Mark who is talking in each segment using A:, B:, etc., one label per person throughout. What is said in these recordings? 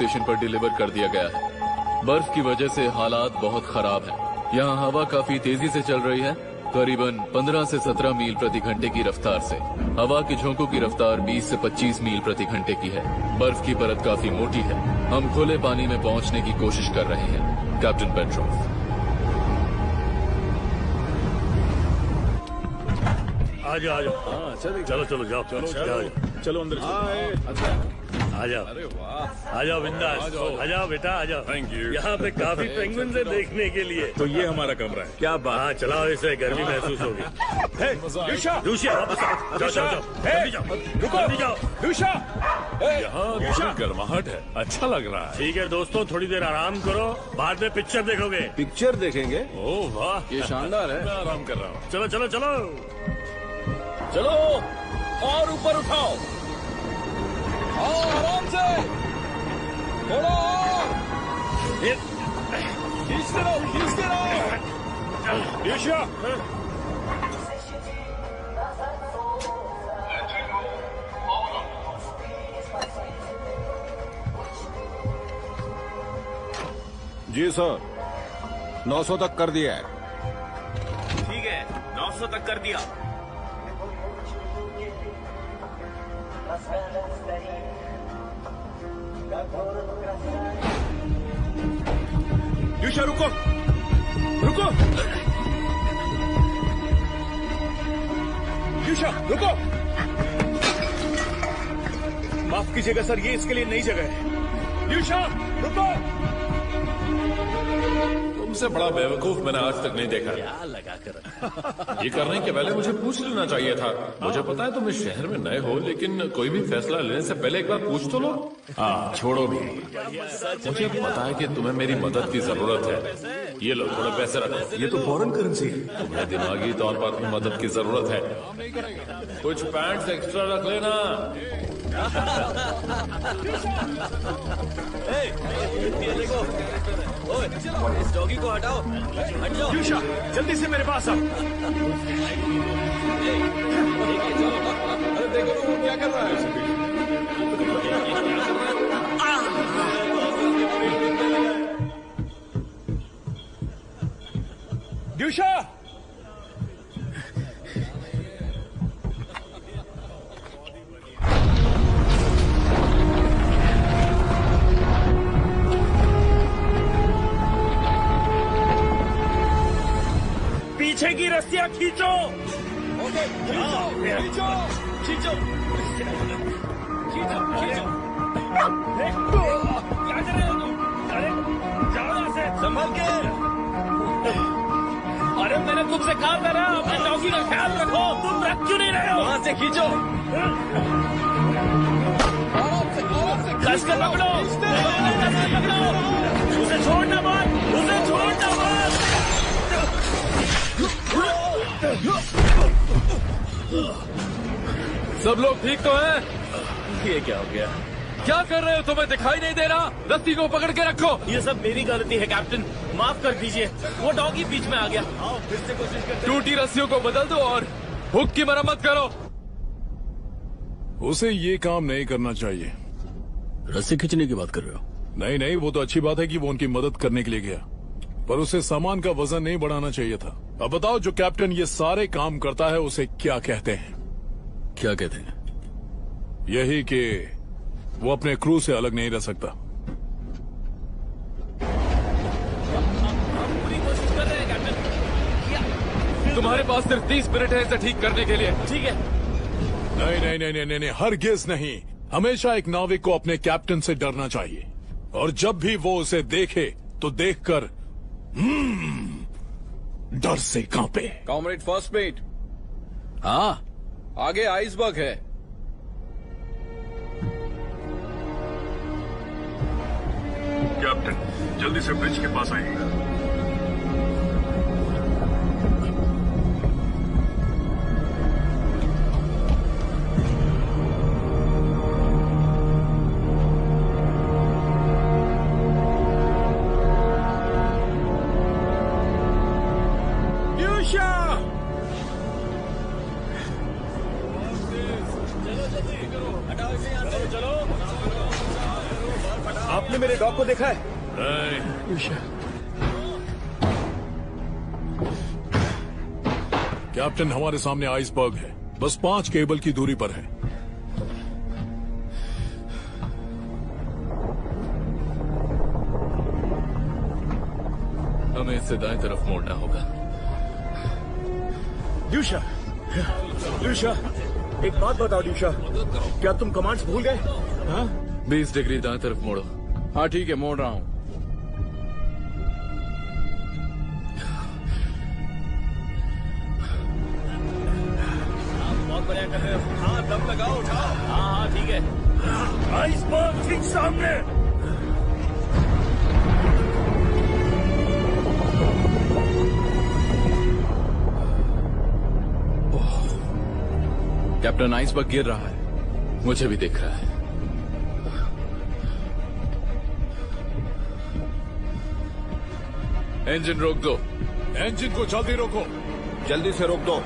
A: Station पर deliver कर दिया गया है। बर्फ की वजह से हालात बहुत खराब हैं। यहाँ हवा काफी तेजी से चल रही है, करीबन 15 से 17 मील प्रति घंटे की रफ्तार से। हवा के झोंकों की रफ्तार 20 से 25 मील प्रति घंटे की है। बर्फ की परत काफी मोटी है। हम खुले पानी में पहुंचने की कोशिश कर रहे हैं। कैप्टन पेट्रोव।
B: आ जाओ। हाँ चलो चलो जाओ चलो अंदर आ जाओ।
C: अरे वाह,
B: आ जाओ बिंदास, आ जाओ बेटा आ जाओ।
C: Thank you.
B: यहाँ पे काफी पेंगुइन से देखने के लिए।
C: तो ये हमारा कमरा है।
B: क्या बात। हाँ चलाओ, इसे गर्मी महसूस होगी। दूसरा वापस आओ, जाओ जाओ जल्दी जाओ, रुको जल्दी जाओ।
C: यहाँ थोड़ी गर्माहट है, अच्छा लग रहा है।
B: ठीक है दोस्तों, थोड़ी देर आराम करो, बाद में पिक्चर देखोगे।
D: पिक्चर देखेंगे?
B: ओह वाह,
D: ये शानदार है।
C: मैं आराम कर रहा हूँ।
B: चलो चलो चलो
D: चलो और ऊपर उठाओ। आराम से, थोड़ा और। खींचते रहो, खींचते रहो।
B: ईशा
D: जी सर, 900 तक कर दिया है।
E: ठीक है, 900 तक कर दिया।
D: यूशा रुको, रुको। यूशा रुको।
B: माफ कीजिएगा सर, ये इसके लिए नई जगह है। यूशा रुको।
C: तुमसे बड़ा बेवकूफ मैंने आज तक नहीं देखा।
B: क्या लगा कर
C: ये करने के पहले मुझे पूछ लेना चाहिए था। मुझे पता है तुम इस शहर में नए हो, लेकिन कोई भी फैसला लेने से पहले एक बार पूछ तो लो। हाँ छोड़ो भी, मुझे पता है कि तुम्हें मेरी मदद की जरूरत है। ये लो थोड़े पैसे रखो।
D: ये तो फॉरेन करेंसी है।
C: तुम्हें दिमागी तौर पर अपनी मदद की जरूरत है। कुछ पैंट्स एक्स्ट्रा रख लेना।
E: ये देखो, ओए, इस डॉगी को हटाओ, हट जाओ।
B: यूशा जल्दी से मेरे पास आओ।
D: अरे देखो ना वो क्या कर रहा है।
B: यूशा पीछे की रस्सियां खींचो।
D: ओके, खींचो, खींचो।
E: खींचो, खींचो, खींचो।
B: क्या कर रहे हो तुम? अरे जाओ यहाँ से,
E: संभल के।
B: अरे मैंने तुमसे कहा था ना, अपने डॉगी का ख्याल रखो। तुम रख क्यों नहीं रहे हो?
E: वहां से खींचो।
D: आराम से
B: कस कर पकड़ो, कस कर पकड़ो। उसे छोड़ना मत, उसे छोड़ना मत।
A: सब लोग ठीक तो हैं?
B: ये क्या हो गया?
A: क्या कर रहे हो? तुम्हें दिखाई नहीं दे रहा? रस्सी को पकड़ के रखो।
E: ये सब मेरी गलती है कैप्टन, माफ कर दीजिए। वो डॉगी बीच में आ गया। आओ फिर से कोशिश करते हैं।
A: टूटी रस्सियों को बदल दो और हुक की मरम्मत करो।
F: उसे ये काम नहीं करना चाहिए।
B: रस्सी खींचने की बात कर रहे हो?
F: नहीं नहीं, वो तो अच्छी बात है कि वो उनकी मदद करने के लिए गया, पर उसे सामान का वजन नहीं बढ़ाना चाहिए था। अब बताओ, जो कैप्टन ये सारे काम करता है उसे क्या कहते हैं?
B: क्या कहते हैं?
F: यही कि वो अपने क्रू से अलग नहीं रह सकता।
E: पूरी कोशिश कर रहे हैं कैप्टन।
A: तुम्हारे पास सिर्फ 30 मिनट है इसे ठीक करने के लिए।
E: ठीक है।
F: नहीं नहीं नहीं नहीं नहीं, हरगिज नहीं। हमेशा एक नाविक को अपने कैप्टन से डरना चाहिए, और जब भी वो उसे देखे तो देखकर डर से कांपे।
D: कॉमरेड फर्स्ट मेट,
B: हाँ
D: आगे आइसबर्ग है।
G: कैप्टन जल्दी से ब्रिज के पास आइएगा।
B: तुमने मेरे डॉग को देखा है?
F: कैप्टन, हमारे सामने आइसबर्ग है, बस 5 केबल की दूरी पर है।
A: हमें इससे दाएं तरफ मोड़ना होगा।
B: ड्यूशा, ड्यूशा, एक बात बताओ ड्यूशा, क्या तुम कमांड्स भूल गए?
A: 20 डिग्री दाएं तरफ मोड़ो।
H: हाँ ठीक है, मोड़ रहा हूँ।
E: बहुत बढ़िया कर रहे हो। हाँ, दम लगाओ, उठाओ। हाँ, ठीक है।
B: आइसबर्ग ठीक सामने।
A: कैप्टन, आइसबर्ग गिर रहा है। मुझे भी दिख रहा है। इंजन रोक दो।
F: इंजन को जल्दी रोको।
D: जल्दी से रोक दो।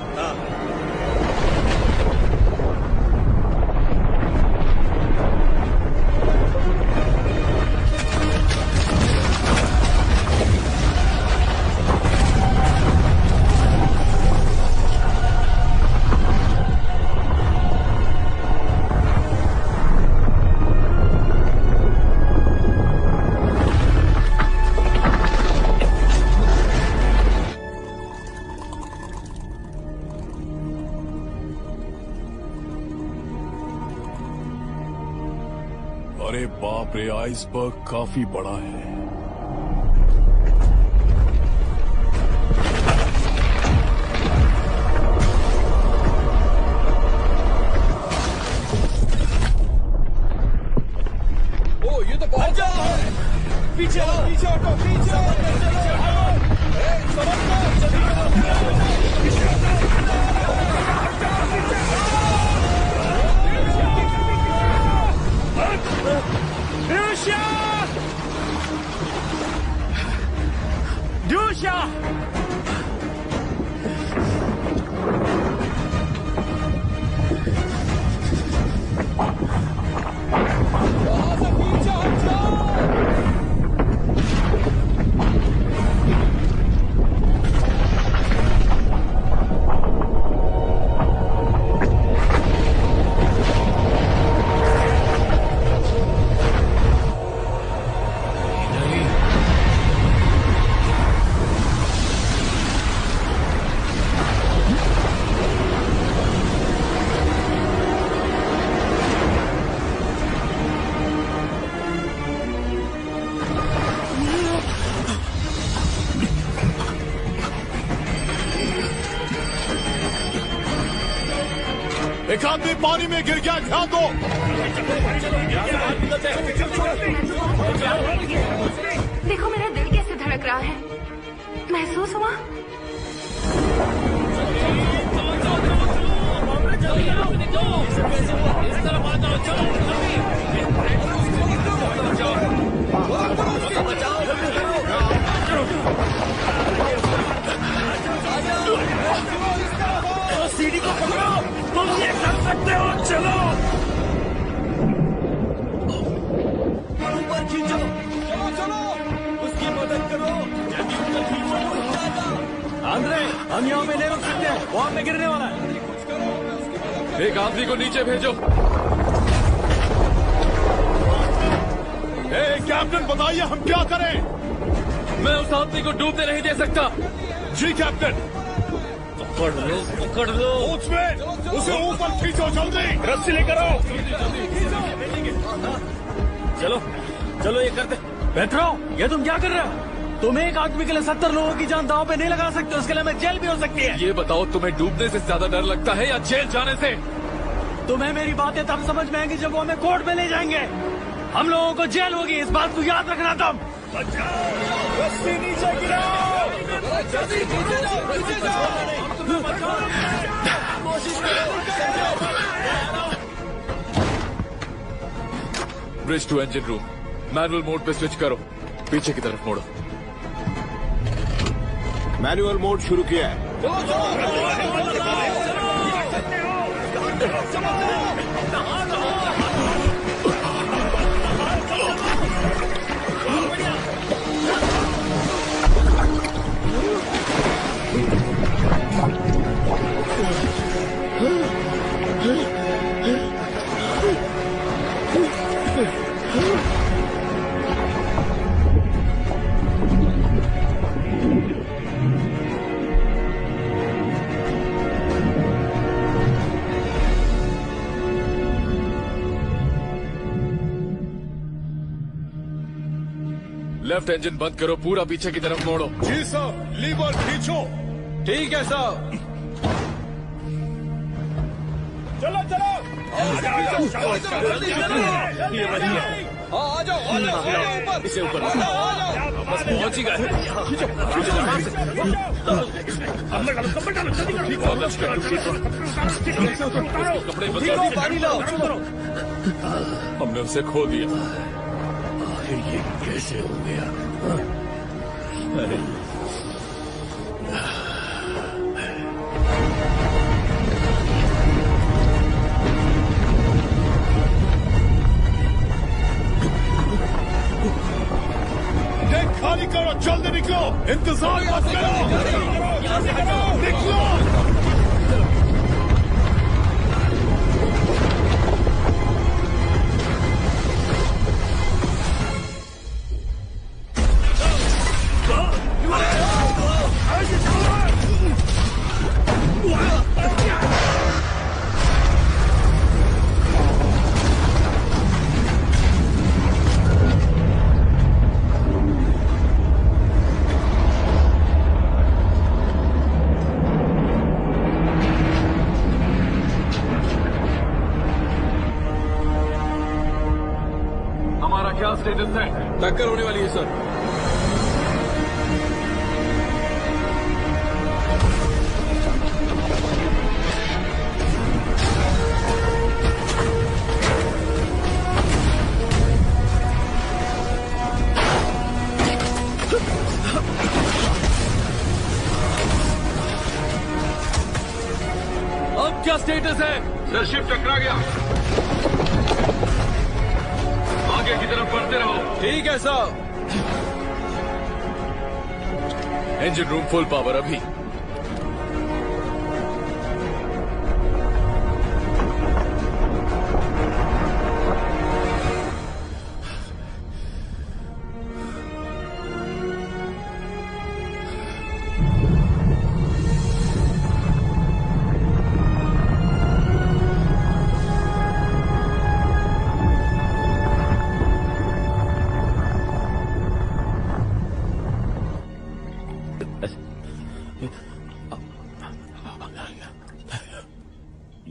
F: अरे बाप रे, आइसबर्ग काफी बड़ा है।
H: ओ, ये तो बहुत ज्यादा है। पीछे हटो, पीछे हटो, पीछे
B: ड्यूशा!
F: एक आदमी पानी में गिर गया, ध्यान दो।
I: देखो मेरा दिल कैसे धड़क रहा है, महसूस हुआ?
B: सीढ़ी को पकड़ो, तुम ये कर सकते हो, चलो। ऊपर खींचो, चलो चलो, उसकी मदद करो, जल्दी ऊपर खींचो। आंद्रे, हम यहाँ पे नहीं रुक सकते, वो हम पे गिरने वाला है।
A: एक आदमी को नीचे भेजो।
F: कैप्टन, बताइए हम क्या करें?
A: मैं उस आदमी को डूबने नहीं दे सकता।
F: जी कैप्टन।
B: पकड़ लो।
F: उसमें उसे ऊपर खींचो, जल्दी।
B: रस्सी लेकर आओ। चलो चलो, ये करते। पेट्रो, ये तुम क्या कर रहे हो? तुम एक आदमी के लिए 70 लोगों की जान दांव पे नहीं लगा सकते, उसके लिए हमें जेल भी हो सकती है।
A: ये बताओ, तुम्हें डूबने से ज्यादा डर लगता है या जेल जाने से?
B: तुम्हें मेरी बातें तब समझ में आएंगी जब वो हमें कोर्ट में ले जाएंगे। हम लोगों को जेल होगी, इस बात को याद रखना तुम। रस्सी नीचे गिराओ।
A: Bridge to engine room, manual mode पे स्विच करो, पीछे की तरफ मोड़ो।
D: मैनुअल मोड शुरू किया है।
A: लेफ्ट इंजन बंद करो, पूरा पीछे की तरफ मोड़ो।
F: जी सर, लीवर खींचो।
B: ठीक है साहब।
H: चलो चलो आ जाओ ऊपर,
E: इसे ऊपर
H: आ जाओ
E: बस पहुंच ही गए।
C: कपड़े बदलो,
H: पानी लाओ।
C: हमने उसे खो दिया।
E: ये कैसे हो गया? अरे
F: खाली करो, जल्दी निकलो, इंतजार मत करो, निकलो।
A: क्या स्टेटस है?
H: टक्कर होने वाली है सर।
E: अब क्या स्टेटस है?
G: सर शिप टकरा गया, आगे की तरफ बढ़ते रहो।
H: ठीक है साहब।
A: इंजन रूम फुल पावर अभी।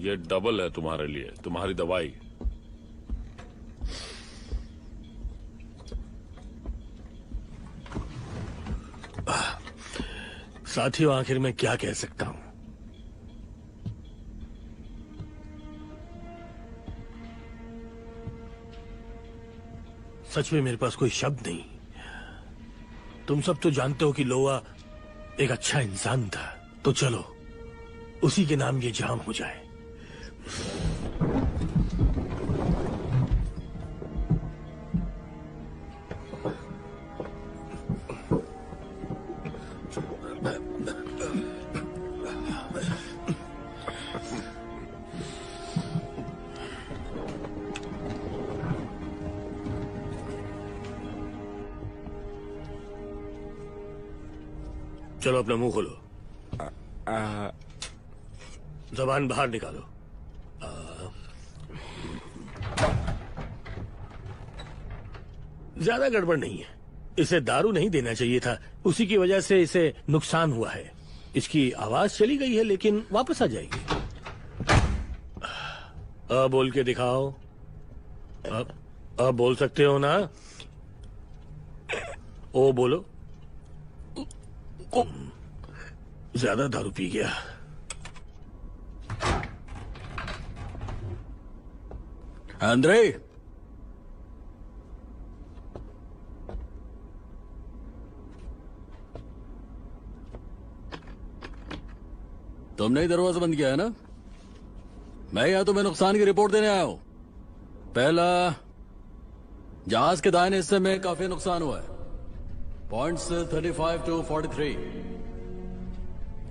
C: ये डबल है तुम्हारे लिए, तुम्हारी दवाई।
E: साथियों, आखिर मैं क्या कह सकता हूं? सच में मेरे पास कोई शब्द नहीं। तुम सब तो जानते हो कि लोआ एक अच्छा इंसान था, तो चलो उसी के नाम ये जाम हो जाए। चलो अपना मुंह खोलो, जबान बाहर निकालो। ज्यादा गड़बड़ नहीं है। इसे दारू नहीं देना चाहिए था, उसी की वजह से इसे नुकसान हुआ है। इसकी आवाज चली गई है लेकिन वापस आ जाएगी। अब बोल के दिखाओ। अब बोल सकते हो ना? ओ बोलो। ज्यादा दारू पी गया।
B: अंद्रे, तुमने ही दरवाजा बंद किया है ना? मैं यहाँ तुम्हें नुकसान की रिपोर्ट देने आया हूं। पहला, जहाज के दाहिने हिस्से में काफी नुकसान हुआ है, पॉइंट्स 35 to 43।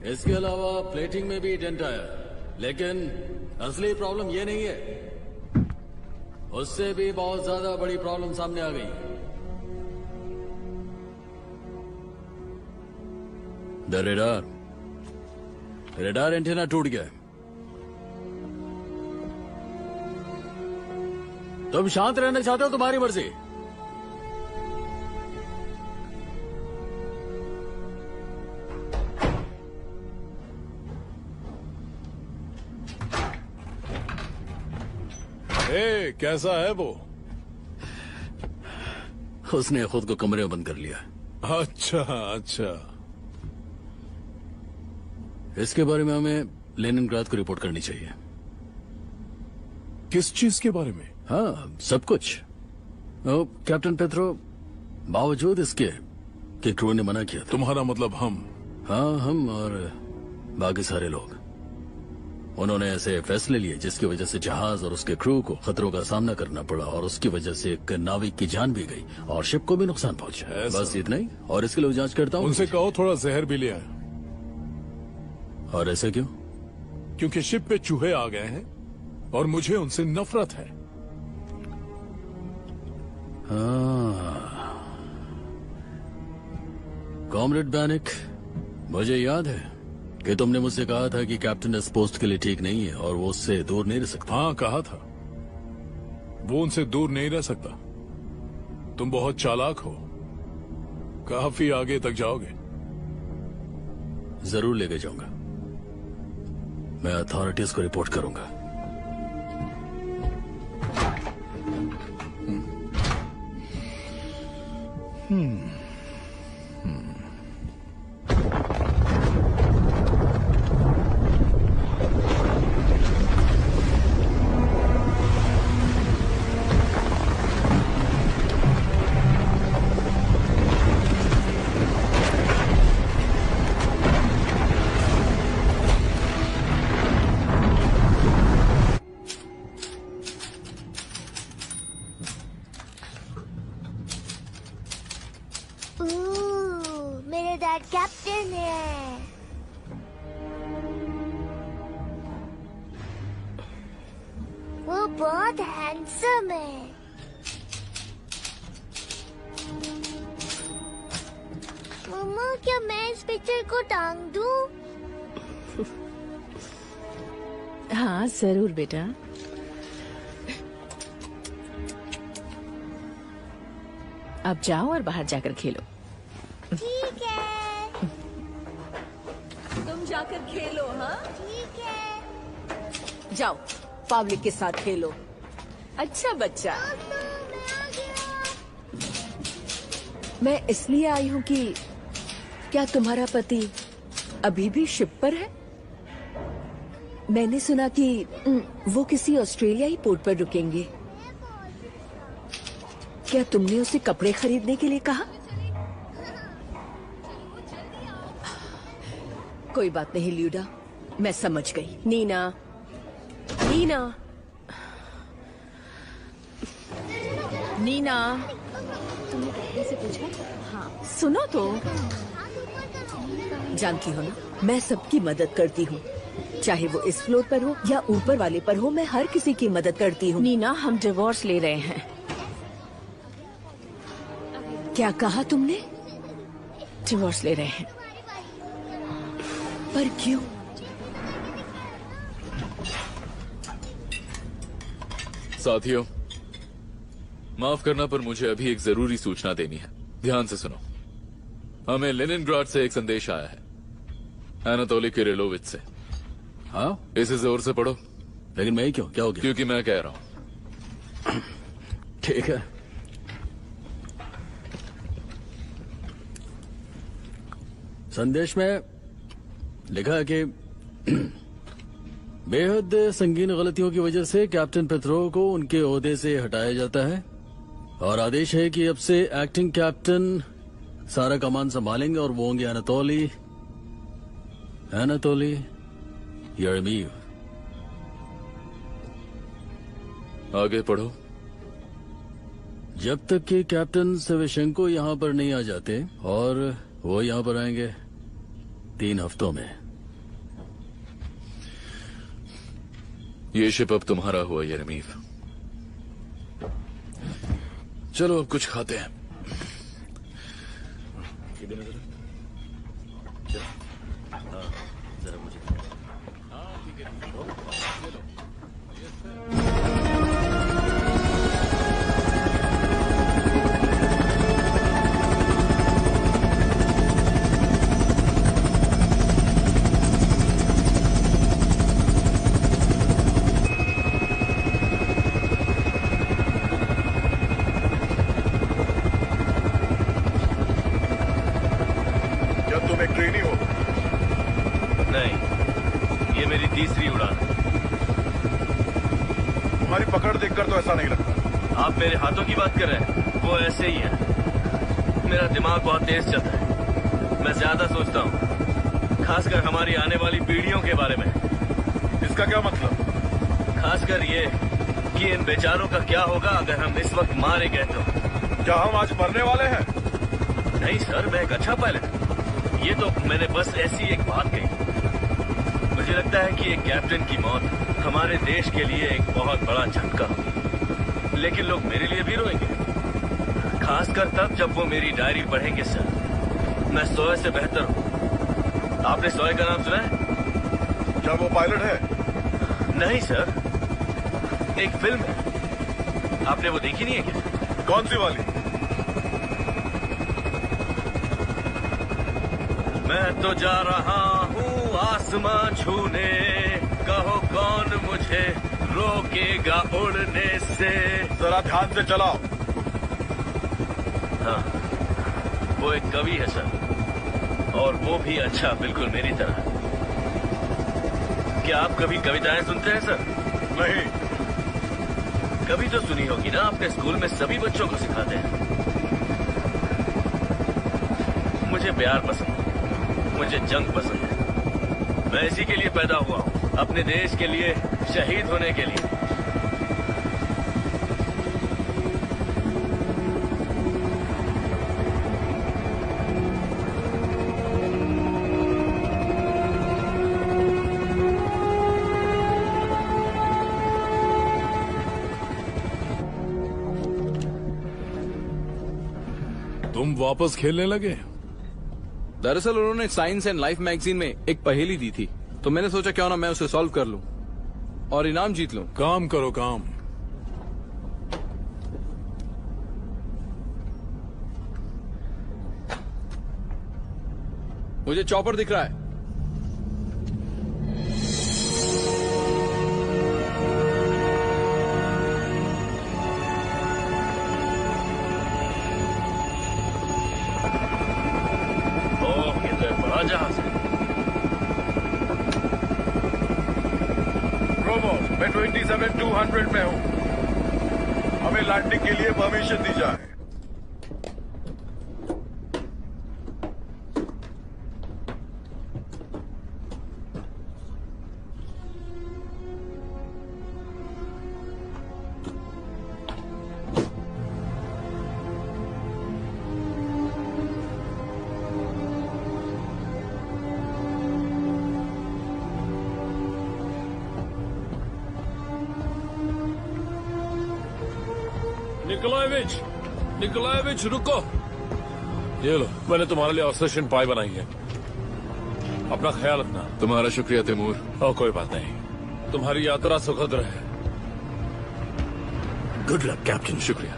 B: इसके अलावा प्लेटिंग में भी डेंट आया, लेकिन असली प्रॉब्लम ये नहीं है, उससे भी बहुत ज्यादा बड़ी प्रॉब्लम सामने आ गई। द रेडार एंटीना टूट गया। तुम शांत रहना चाहते हो, तुम्हारी मर्जी।
F: ए, कैसा है वो?
B: उसने खुद को कमरे में बंद कर लिया।
F: अच्छा अच्छा।
B: इसके बारे में हमें लेनिनग्राद को रिपोर्ट करनी चाहिए।
F: किस चीज के बारे में?
B: हाँ, सब कुछ। कैप्टन पेत्रो, बावजूद इसके कि क्रू ने मना किया था।
F: तुम्हारा मतलब हम?
B: हाँ, हम और बाकी सारे लोग। उन्होंने ऐसे फैसले लिए जिसकी वजह से जहाज और उसके क्रू को खतरों का सामना करना पड़ा और उसकी वजह से एक नाविक की जान भी गई और शिप को भी नुकसान पहुंचा। बस इतना ही। और इसके लिए जांच करता हूँ।
F: उनसे कहो थोड़ा जहर भी ले आए।
B: और ऐसे क्यों?
F: क्योंकि शिप पे चूहे आ गए हैं और मुझे उनसे नफरत है।
B: कॉमरेड बैनिक, मुझे याद है कि तुमने मुझसे कहा था कि कैप्टन इस पोस्ट के लिए ठीक नहीं है और वो उससे दूर नहीं रह सकता।
F: हाँ, कहा था। वो उनसे दूर नहीं रह सकता। तुम बहुत चालाक हो, काफी आगे तक जाओगे।
B: जरूर लेके जाऊंगा। मैं अथॉरिटीज को रिपोर्ट करूंगा।
J: मेरे डैड कैप्टन है। वो बहुत हैंडसम है। मम्मा, क्या मैं इस पिक्चर को टांग दूं?
K: हाँ जरूर बेटा। अब जाओ और बाहर जाकर खेलो।
J: ठीक है।
K: तुम जाकर खेलो। हाँ
J: ठीक है।
K: जाओ, पब्लिक के साथ खेलो। अच्छा बच्चा। मैं इसलिए आई हूँ कि क्या तुम्हारा पति अभी भी शिप पर है? मैंने सुना कि वो किसी ऑस्ट्रेलियाई पोर्ट पर रुकेंगे। क्या तुमने उसे कपड़े खरीदने के लिए कहा? कोई बात नहीं ल्यूडा, मैं समझ गई। नीना, नीना, नीना, तुमने कपड़े से पूछा? हाँ, सुनो तो। जानती हो ना, मैं सबकी मदद करती हूँ, चाहे वो इस फ्लोर पर हो या ऊपर वाले पर हो। मैं हर किसी की मदद करती हूँ। नीना, हम डिवोर्स ले रहे हैं। क्या कहा तुमने? डिवोर्स ले रहे हैं। पर क्यों?
A: साथियों, माफ करना पर मुझे अभी एक जरूरी सूचना देनी है। ध्यान से सुनो। हमें लेनिनग्राड से एक संदेश आया है, एनातोली किरिलोविच से।
B: हाँ,
A: इसे जोर से पढ़ो।
B: लेकिन मैं ही क्यों? क्या हो गया?
A: क्योंकि मैं कह रहा हूं।
B: ठीक है। संदेश में लिखा है कि बेहद संगीन गलतियों की वजह से कैप्टन पेत्रो को उनके ओहदे से हटाया जाता है और आदेश है कि अब से एक्टिंग कैप्टन सारा कमान संभालेंगे और वो होंगे एनातोली यरेमीव।
A: आगे पढ़ो।
B: जब तक कि कैप्टन सेवेशेंको यहाँ पर नहीं आ जाते, और वो यहाँ पर आएंगे 3 हफ्तों में।
A: ये शिप अब तुम्हारा हुआ यरेमीव। चलो अब कुछ खाते हैं।
L: ये मेरी तीसरी उड़ान है।
D: तुम्हारी पकड़ देखकर तो ऐसा नहीं लगता।
L: आप मेरे हाथों की बात कर रहे हैं? वो ऐसे ही है। मेरा दिमाग बहुत तेज चलता है। मैं ज्यादा सोचता हूँ, खासकर हमारी आने वाली पीढ़ियों के बारे में।
D: इसका क्या मतलब?
L: खासकर ये कि इन बेचारों का क्या होगा अगर हम इस वक्त मारे गए तो।
D: क्या हम आज मरने वाले हैं?
L: नहीं सर, मैं एक अच्छा पायलट हूँ। ये तो मैंने बस ऐसी एक बात कही। मुझे लगता है कि एक कैप्टन की मौत हमारे देश के लिए एक बहुत बड़ा झटका होगी। लेकिन लोग मेरे लिए भी रोएंगे, खासकर तब जब वो मेरी डायरी पढ़ेंगे। सर, मैं सोए से बेहतर हूँ। आपने सोए का नाम सुना है?
D: क्या वो पायलट है?
L: नहीं सर, एक फिल्म है। आपने वो देखी नहीं है क्या?
D: कौन सी वाली?
L: मैं तो जा रहा हूँ आसमां छूने, कहो कौन मुझे रोकेगा उड़ने से।
D: जरा ध्यान से चलाओ।
L: हाँ, वो एक कवि है सर, और वो भी अच्छा, बिल्कुल मेरी तरह। क्या आप कभी कविताएं सुनते हैं सर?
D: नहीं।
L: कभी तो सुनी होगी ना, आपके स्कूल में सभी बच्चों को सिखाते हैं। मुझे प्यार पसंद है, मुझे जंग पसंद है। मैं इसी के लिए पैदा हुआ हूँ, अपने देश के लिए, शहीद होने के लिए।
F: तुम वापस खेलने लगे?
H: दरअसल उन्होंने साइंस एंड लाइफ मैगजीन में एक पहेली दी थी, तो मैंने सोचा क्यों ना मैं उसे सॉल्व कर लूं और इनाम जीत लूं।
F: काम करो काम।
H: मुझे चॉपर दिख रहा है।
L: जहाज है।
D: प्रोमो, मैं 27-200 में हूँ। हमें लैंडिंग के लिए परमिशन दी जाए।
C: निकोलाएविच रुको। ये लो, मैंने तुम्हारे लिए ऑब्सेशन पाई बनाई है। अपना ख्याल रखना।
A: तुम्हारा शुक्रिया तैमूर।
C: कोई बात नहीं, तुम्हारी यात्रा सुखद रहे।
E: Good luck captain.
A: शुक्रिया।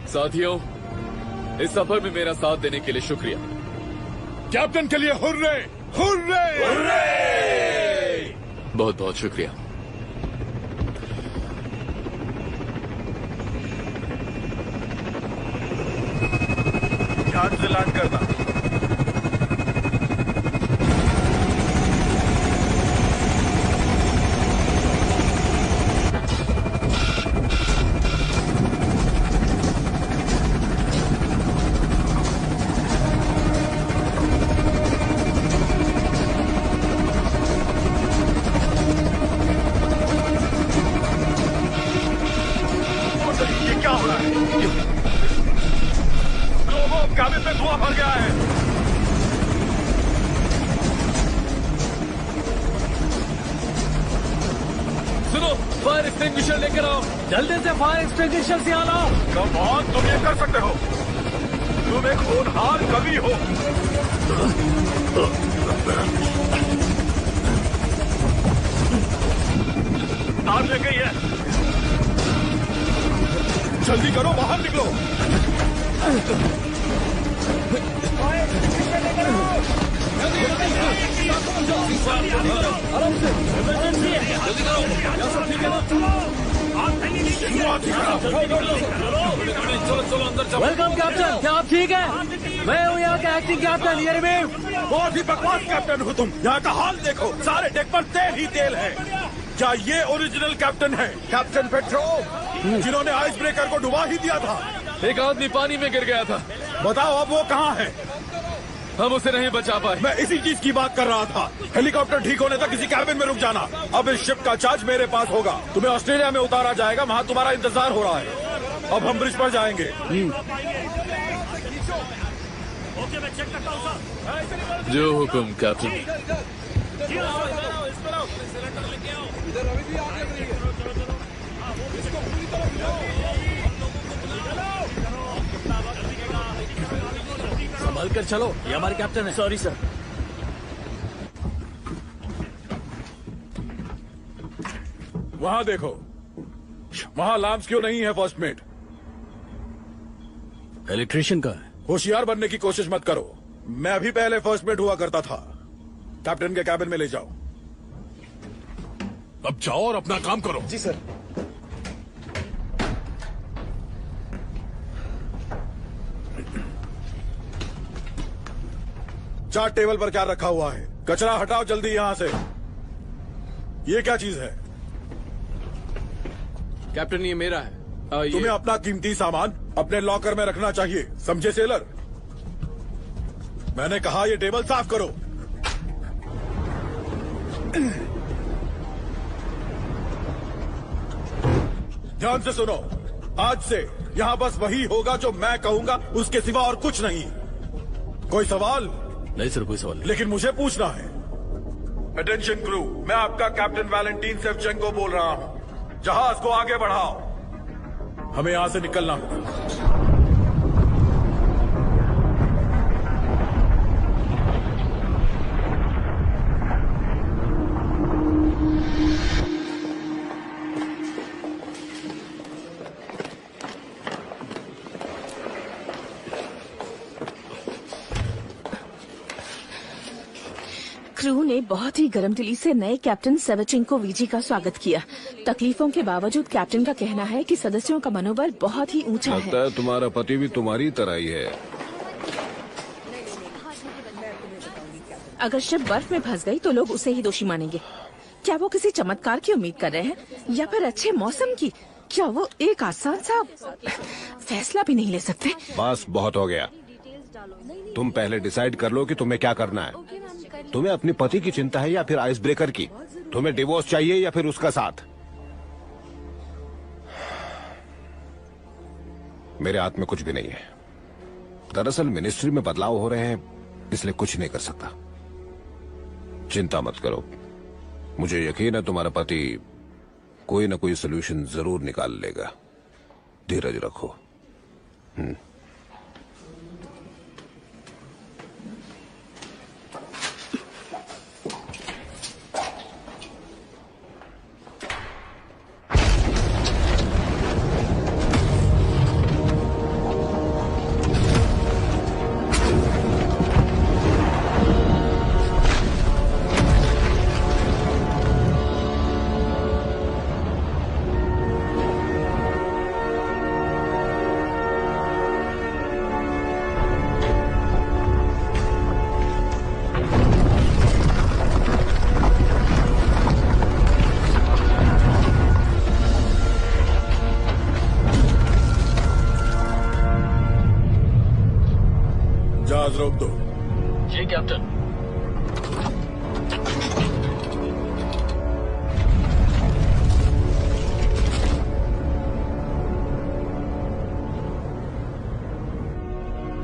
A: साथियों, इस सफर में मेरा साथ देने के लिए शुक्रिया।
F: कैप्टन के लिए हुर्रे! हुर्रे! हुर्रे!
A: बहुत बहुत शुक्रिया।
D: ध्यान से लैंड करना।
E: जल्दी से फायर एक्सटिंग्विशर से आ लाओ।
D: कम ऑन, तुम ये कर सकते हो। तुम एक होनहार कवि हो।
L: आग लग गई है।
D: जल्दी करो, बाहर निकलो।
H: आराम से, जल्दी करो। क्या सब ठीक है ना?
B: वेलकम कैप्टन, क्या आप ठीक है? मैं हूँ यहाँ का एक्टिंग कैप्टन, ये रिमेव।
D: बहुत ही बकवास कैप्टन हो तुम। यहाँ का हाल देखो, सारे डेक पर तेल ही तेल है। क्या ये ओरिजिनल कैप्टन है, कैप्टन पेट्रो, जिन्होंने आइस ब्रेकर को डुबा ही दिया था?
A: एक आदमी पानी में गिर गया था।
D: बताओ अब वो कहाँ है?
A: हम उसे नहीं बचा पाए।
D: मैं इसी चीज की बात कर रहा था। हेलीकॉप्टर ठीक होने तक किसी कैबिन में रुक जाना। अब इस शिप का चार्ज मेरे पास होगा। तुम्हें ऑस्ट्रेलिया में उतारा जाएगा, वहाँ तुम्हारा इंतजार हो रहा है। अब हम ब्रिज पर जाएंगे।
A: जो हुक्म कैप्टन।
B: संभल कर चलो, ये हमारे कैप्टन है।
E: Sorry sir.
D: वहाँ देखो, वहाँ लाम्स क्यों नहीं है फर्स्ट मेट?
B: इलेक्ट्रिशियन का है।
D: होशियार बनने की कोशिश मत करो। मैं भी पहले फर्स्ट मेट हुआ करता था। कैप्टन के कैबिन में ले जाओ।
F: अब जाओ और अपना काम करो।
D: जी सर। चार्ट टेबल पर क्या रखा हुआ है? कचरा हटाओ जल्दी यहां से। ये क्या चीज है?
H: कैप्टन ये मेरा है।
D: तुम्हें अपना कीमती सामान अपने लॉकर में रखना चाहिए, समझे सेलर? मैंने कहा ये टेबल साफ करो। ध्यान से सुनो, आज से यहां बस वही होगा जो मैं कहूंगा, उसके सिवा और कुछ नहीं। कोई सवाल?
B: नहीं सर, कोई सवाल नहीं।
D: लेकिन मुझे पूछना है। अटेंशन क्रू, मैं आपका कैप्टन वैलेंटीन सेवचेंको बोल रहा हूं। जहाज को आगे बढ़ाओ, हमें यहां से निकलना होगा।
K: क्रू ने बहुत ही गर्म दिली से नए कैप्टन सेवचेंको वीजी का स्वागत किया। तकलीफों के बावजूद कैप्टन का कहना है कि सदस्यों का मनोबल बहुत ही ऊंचा
M: लगता है तुम्हारा पति भी तुम्हारी तरह ही है।
K: अगर शिप बर्फ में फंस गई तो लोग उसे ही दोषी मानेंगे। क्या वो किसी चमत्कार की उम्मीद कर रहे हैं या फिर अच्छे मौसम की? क्या वो एक आसान सा फैसला भी नहीं ले सकते?
M: बस बहुत हो गया। तुम पहले डिसाइड कर लो कि तुम्हें क्या करना है। तुम्हें अपने पति की चिंता है या फिर आइस ब्रेकर की? तुम्हें डिवोर्स चाहिए या फिर उसका साथ? मेरे हाथ में कुछ भी नहीं है। दरअसल मिनिस्ट्री में बदलाव हो रहे हैं, इसलिए कुछ नहीं कर सकता। चिंता मत करो, मुझे यकीन है तुम्हारा पति कोई ना कोई सोल्यूशन जरूर निकाल लेगा। धीरज रखो।
D: जहाज रोक दो।
E: जी कैप्टन।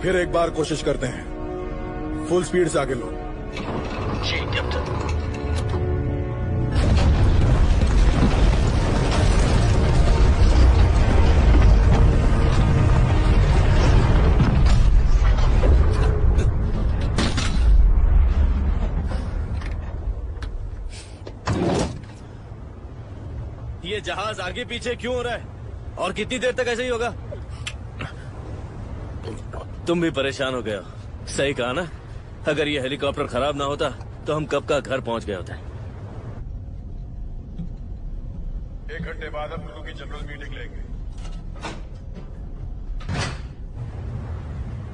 D: फिर एक बार कोशिश करते हैं। फुल स्पीड से आगे लो।
E: जी कैप्टन।
L: ये जहाज आगे पीछे क्यों हो रहा है और कितनी देर तक ऐसे ही होगा? तुम भी परेशान हो गए हो। सही कहा ना, अगर ये हेलीकॉप्टर खराब ना होता तो हम कब का घर पहुंच गए होते।
D: 1 घंटे बाद हम क्रू की जनरल मीटिंग लेंगे।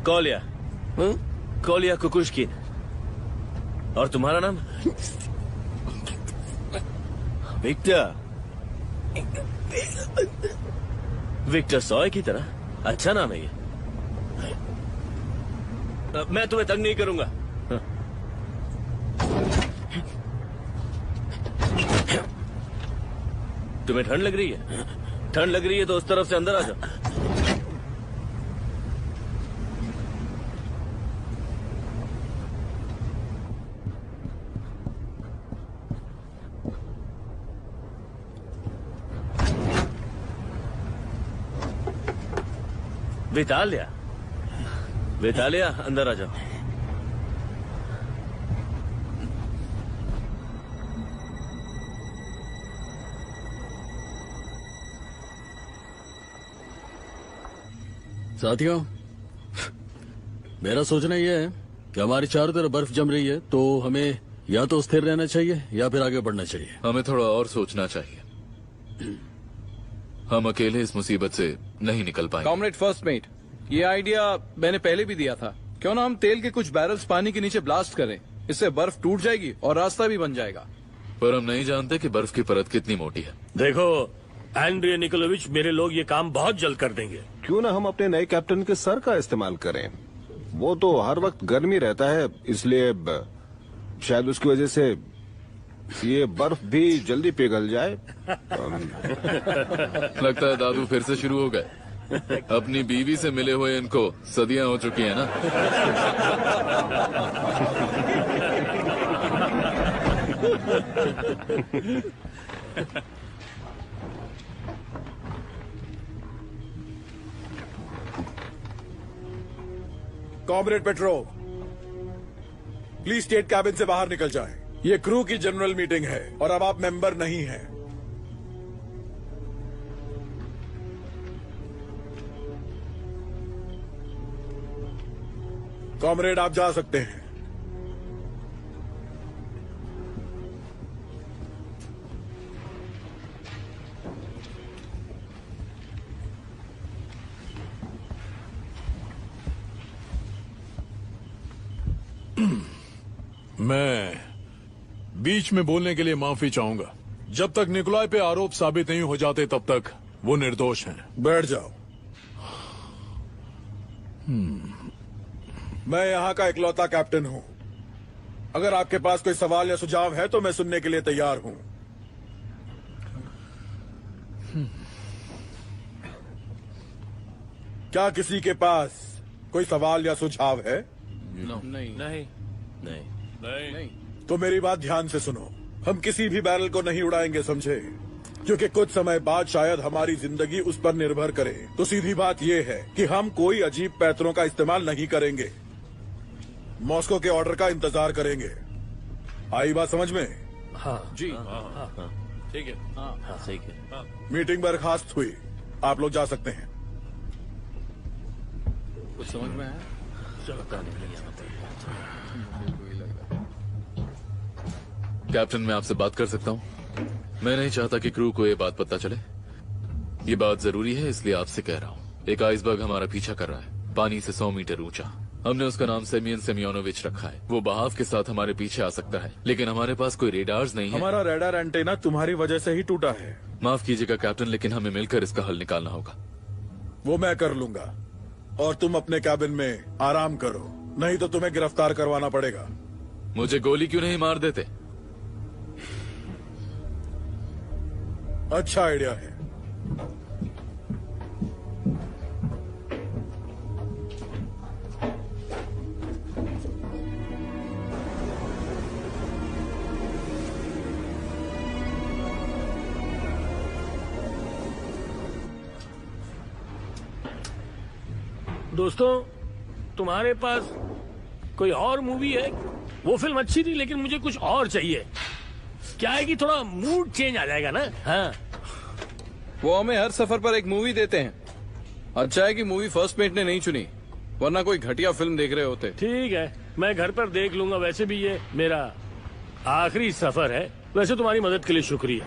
L: कोलिया, कोलिया कुकुश्किन। और तुम्हारा नाम? विक्टर। विक्टर सॉय की तरह अच्छा नाम है ये। मैं तुम्हें तंग नहीं करूंगा। तुम्हें ठंड लग रही है? ठंड लग रही है तो उस तरफ से अंदर आ जाओ। वितालिया, वितालिया अंदर आ जाओ।
B: साथियों, मेरा सोचना यह है कि हमारी चारों तरफ बर्फ जम रही है, तो हमें या तो स्थिर रहना चाहिए या फिर आगे बढ़ना चाहिए।
A: हमें थोड़ा और सोचना चाहिए। हम अकेले इस मुसीबत से नहीं निकल पाएंगे।
H: कॉमरेड फर्स्ट मेट, ये आइडिया मैंने पहले भी दिया था। क्यों ना हम तेल के कुछ बैरल्स पानी के नीचे ब्लास्ट करें, इससे बर्फ टूट जाएगी और रास्ता भी बन जाएगा।
A: पर हम नहीं जानते कि बर्फ की परत कितनी मोटी है।
E: देखो एंड्रिया निकोलोविच, मेरे लोग ये काम बहुत जल्द कर देंगे।
M: क्यों ना हम अपने नए कैप्टन के सर का इस्तेमाल करें। वो तो हर वक्त गर्मी रहता है, इसलिए शायद उसकी वजह से ये बर्फ भी जल्दी पिघल जाए।
A: लगता है दादू फिर से शुरू हो गए। अपनी बीवी से मिले हुए इनको सदियां हो चुकी हैं ना।
D: Comrade petro, please state cabin से बाहर निकल जाएं। ये क्रू की जनरल मीटिंग है और अब आप मेंबर नहीं हैं। कॉमरेड, आप जा सकते हैं।
F: मैं बीच में बोलने के लिए माफी चाहूंगा। जब तक निकोलाई पे आरोप साबित नहीं हो जाते तब तक वो निर्दोष हैं।
D: बैठ जाओ। मैं यहाँ का इकलौता कैप्टन हूँ। अगर आपके पास कोई सवाल या सुझाव है तो मैं सुनने के लिए तैयार हूँ। क्या किसी के पास कोई सवाल या सुझाव है?
H: नहीं नहीं
D: नहीं। तो मेरी बात ध्यान से सुनो। हम किसी भी बैरल को नहीं उड़ाएंगे, समझे? क्योंकि कुछ समय बाद शायद हमारी जिंदगी उस पर निर्भर करे। तो सीधी बात यह है कि हम कोई अजीब पैतरों का इस्तेमाल नहीं करेंगे। मॉस्को के ऑर्डर का इंतजार करेंगे। आई बात समझ में?
E: हाँ
H: जी।
E: ठीक है।
L: हाँ सही है।
D: मीटिंग बर्खास्त हुई। आप लोग जा सकते हैं।
H: कुछ समझ में आया?
A: कैप्टन, मैं आपसे बात कर सकता हूँ? मैं नहीं चाहता कि क्रू को ये बात पता चले। ये बात जरूरी है, इसलिए आपसे कह रहा हूँ। एक आइसबर्ग हमारा पीछा कर रहा है, पानी से 100 मीटर ऊंचा। हमने उसका नाम सेमियन सेमियोनोविच रखा है। वो बहाव के साथ हमारे पीछे आ सकता है, लेकिन हमारे पास कोई रेडार्स नहीं है।
D: हमारा रेडार एंटेना तुम्हारी वजह से ही टूटा है।
A: माफ कीजिएगा कैप्टन, लेकिन हमें मिलकर इसका हल निकालना होगा।
D: वो मैं कर लूंगा और तुम अपने कैबिन में आराम करो, नहीं तो तुम्हें गिरफ्तार करवाना पड़ेगा।
A: मुझे गोली क्यों नहीं मार देते?
D: अच्छा आइडिया है।
E: दोस्तों, तुम्हारे पास कोई और मूवी है? वो फिल्म अच्छी थी, लेकिन मुझे कुछ और चाहिए। क्या है कि थोड़ा मूड चेंज आ जाएगा ना। हाँ,
H: वो हमें हर सफर पर एक मूवी देते हैं। अच्छा है कि मूवी फर्स्ट मेट ने नहीं चुनी, वरना कोई घटिया फिल्म देख रहे होते।
E: ठीक है, मैं घर पर देख लूंगा। वैसे भी ये मेरा आखिरी सफर है। वैसे तुम्हारी मदद के लिए शुक्रिया।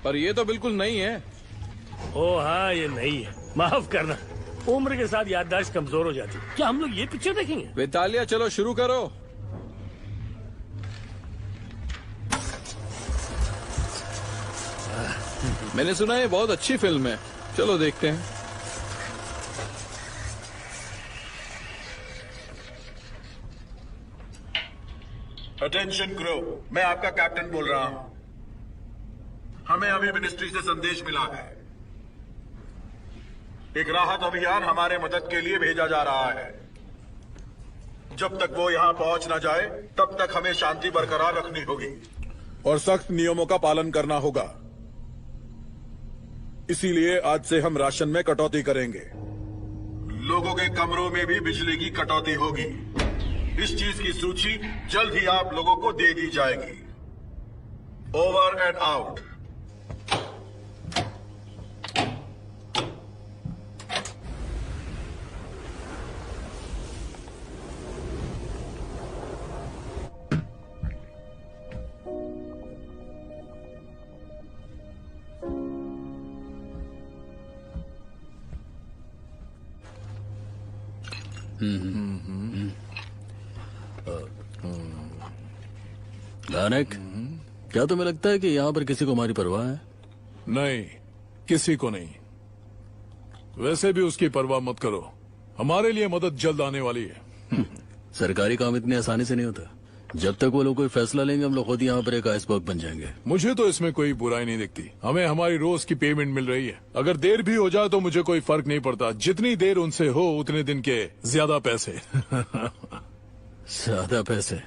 H: पर ये तो बिल्कुल नहीं है।
E: ओ हाँ, ये नहीं है। माफ करना, उम्र के साथ याददाश्त कमजोर हो जाती। क्या हम लोग ये पिक्चर देखेंगे?
H: वितालिया, चलो शुरू करो। मैंने सुना है बहुत अच्छी फिल्म है, चलो देखते हैं।
D: अटेंशन क्रू, मैं आपका कैप्टन बोल रहा हूं। हमें अभी मिनिस्ट्री से संदेश मिला है। एक राहत अभियान हमारे मदद के लिए भेजा जा रहा है। जब तक वो यहां पहुंच ना जाए तब तक हमें शांति बरकरार रखनी होगी और सख्त नियमों का पालन करना होगा। इसीलिए आज से हम राशन में कटौती करेंगे। लोगों के कमरों में भी बिजली की कटौती होगी। इस चीज की सूची जल्द ही आप लोगों को दे दी जाएगी। Over and out.
B: दानिक, क्या तुम्हें लगता है कि यहाँ पर किसी को हमारी परवाह है?
F: नहीं, किसी को नहीं। वैसे भी उसकी परवाह मत करो, हमारे लिए मदद जल्द आने वाली है।
B: सरकारी काम इतनी आसानी से नहीं होता। जब तक वो लोग कोई फैसला लेंगे हम लोग खुद यहाँ पर एक आइसबर्ग बन जाएंगे।
F: मुझे तो इसमें कोई बुराई नहीं दिखती। हमें हमारी रोज की पेमेंट मिल रही है। अगर देर भी हो जाए तो मुझे कोई फर्क नहीं पड़ता। जितनी देर उनसे हो उतने दिन के ज्यादा पैसे।
B: ज्यादा पैसे?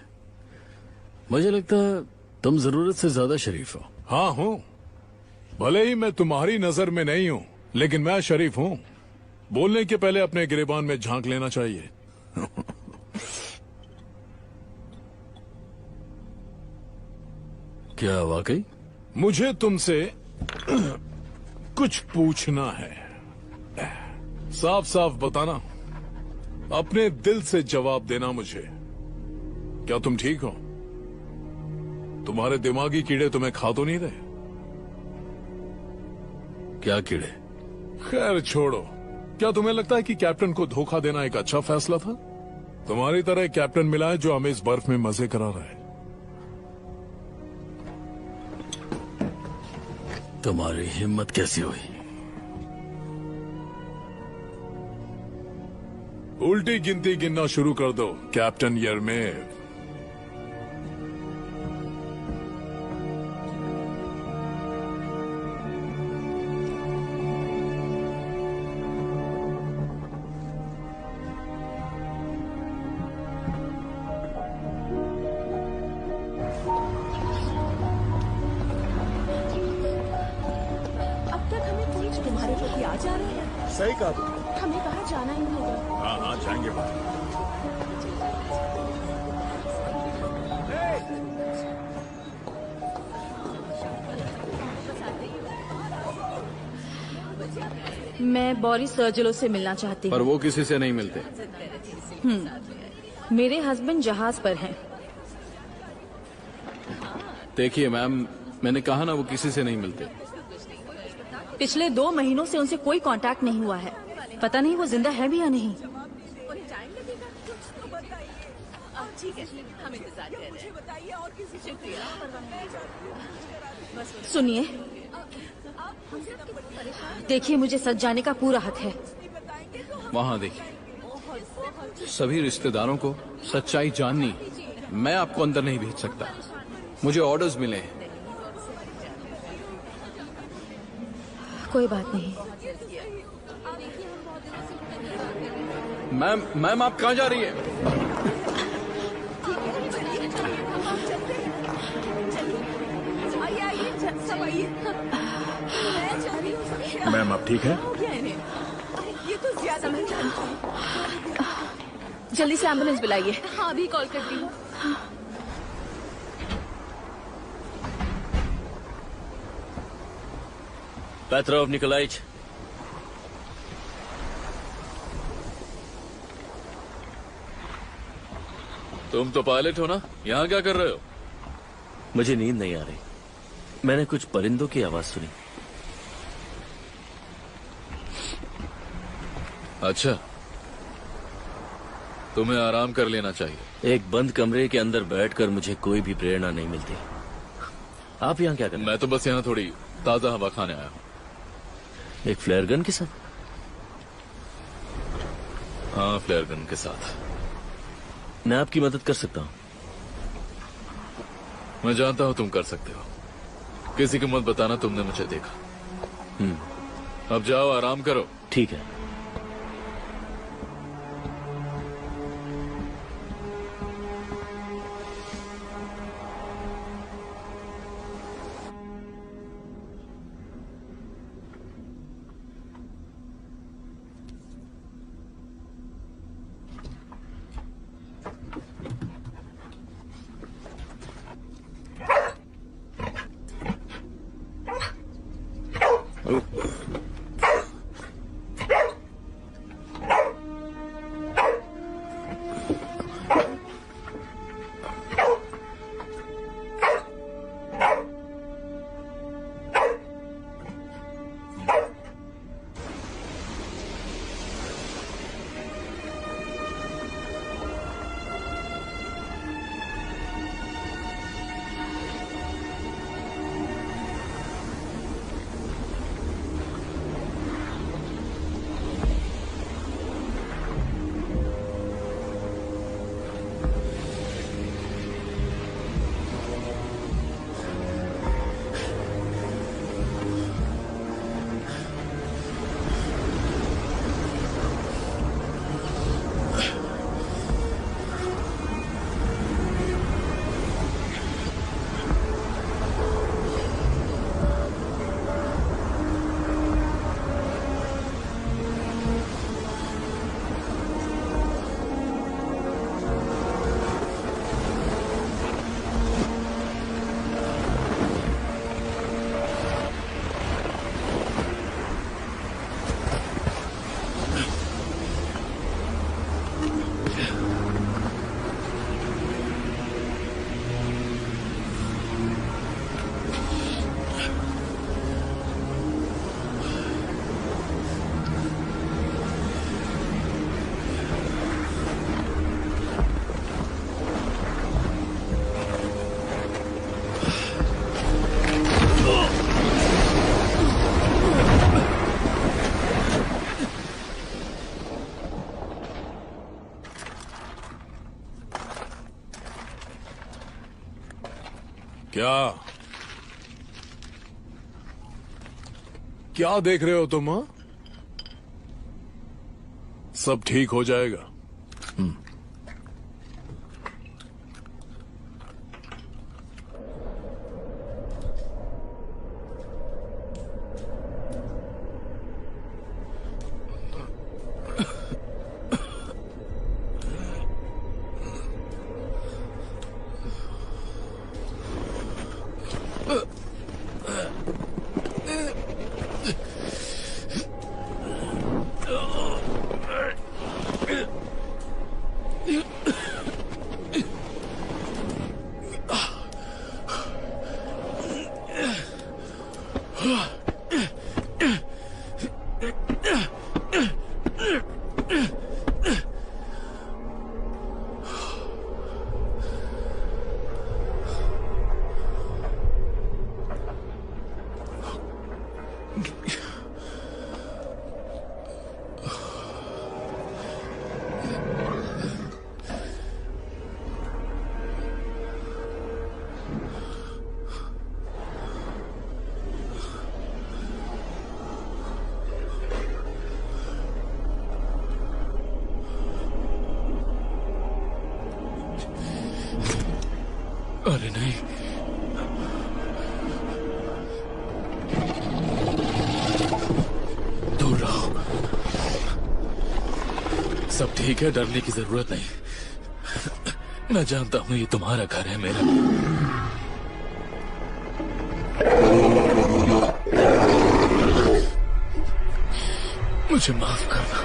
B: मुझे लगता है तुम जरूरत से ज्यादा शरीफ हो।
F: हाँ हूँ, भले ही मैं तुम्हारी नजर में नहीं हूँ, लेकिन मैं शरीफ हूँ। बोलने के पहले अपने गिरेबान में झांक लेना चाहिए।
B: क्या वाकई?
F: मुझे तुमसे कुछ पूछना है। साफ साफ बताना, अपने दिल से जवाब देना मुझे। क्या तुम ठीक हो? तुम्हारे दिमागी कीड़े तुम्हें खा तो नहीं रहे?
B: क्या कीड़े?
F: खैर छोड़ो। क्या तुम्हें लगता है कि कैप्टन को धोखा देना एक अच्छा फैसला था? तुम्हारी तरह एक कैप्टन मिला है जो हमें इस बर्फ में मजे करा रहा है।
B: तुम्हारी हिम्मत कैसी हुई?
F: उल्टी गिनती गिनना शुरू कर दो कैप्टन यरमेव।
D: सही कहा।
K: हमें कहाँ जाना ही होगा।
D: हाँ हाँ जाएंगे।
K: मैं बोरिस सर्जिलो से मिलना चाहती हूँ।
H: पर वो किसी से नहीं मिलते।
K: मेरे हस्बैंड जहाज पर हैं।
H: देखिए मैम, मैंने कहा ना वो किसी से नहीं मिलते।
K: पिछले 2 महीनों से उनसे कोई कांटेक्ट नहीं हुआ है। पता नहीं वो जिंदा है भी या नहीं। सुनिए, देखिए मुझे सच जाने का पूरा हक है।
H: वहाँ देखिए, सभी रिश्तेदारों को सच्चाई जाननी। मैं आपको अंदर नहीं भेज सकता, मुझे ऑर्डर्स मिले हैं।
K: कोई बात नहीं।
H: मैम आप कहाँ जा रही है?
D: मैम आप ठीक है?
K: ये तो ज्यादा जल्दी से एम्बुलेंस बुलाइए। हाँ अभी कॉल करती हूँ।
L: पेट्रोव निकोलाइच,
A: तुम तो पायलट हो ना, यहाँ क्या कर रहे हो?
L: मुझे नींद नहीं आ रही। मैंने कुछ परिंदों की आवाज सुनी।
A: अच्छा, तुम्हें आराम कर लेना चाहिए।
L: एक बंद कमरे के अंदर बैठकर मुझे कोई भी प्रेरणा नहीं मिलती। आप यहाँ क्या कर रहे हैं?
A: मैं तो बस यहाँ थोड़ी ताजा हवा खाने आया हूँ।
L: एक फ्लेयर गन के साथ?
A: हाँ, फ्लेयर गन के साथ।
L: मैं आपकी मदद कर सकता हूँ।
A: मैं जानता हूँ तुम कर सकते हो। किसी को मत बताना तुमने मुझे देखा। अब जाओ, आराम करो।
L: ठीक है।
F: क्या देख रहे हो तुम? हाँ, सब ठीक हो जाएगा।
A: अरे नहीं, दूर रहो। सब ठीक है, डरने की जरूरत नहीं। मैं जानता हूं ये तुम्हारा घर है, मेरा। मुझे माफ करना।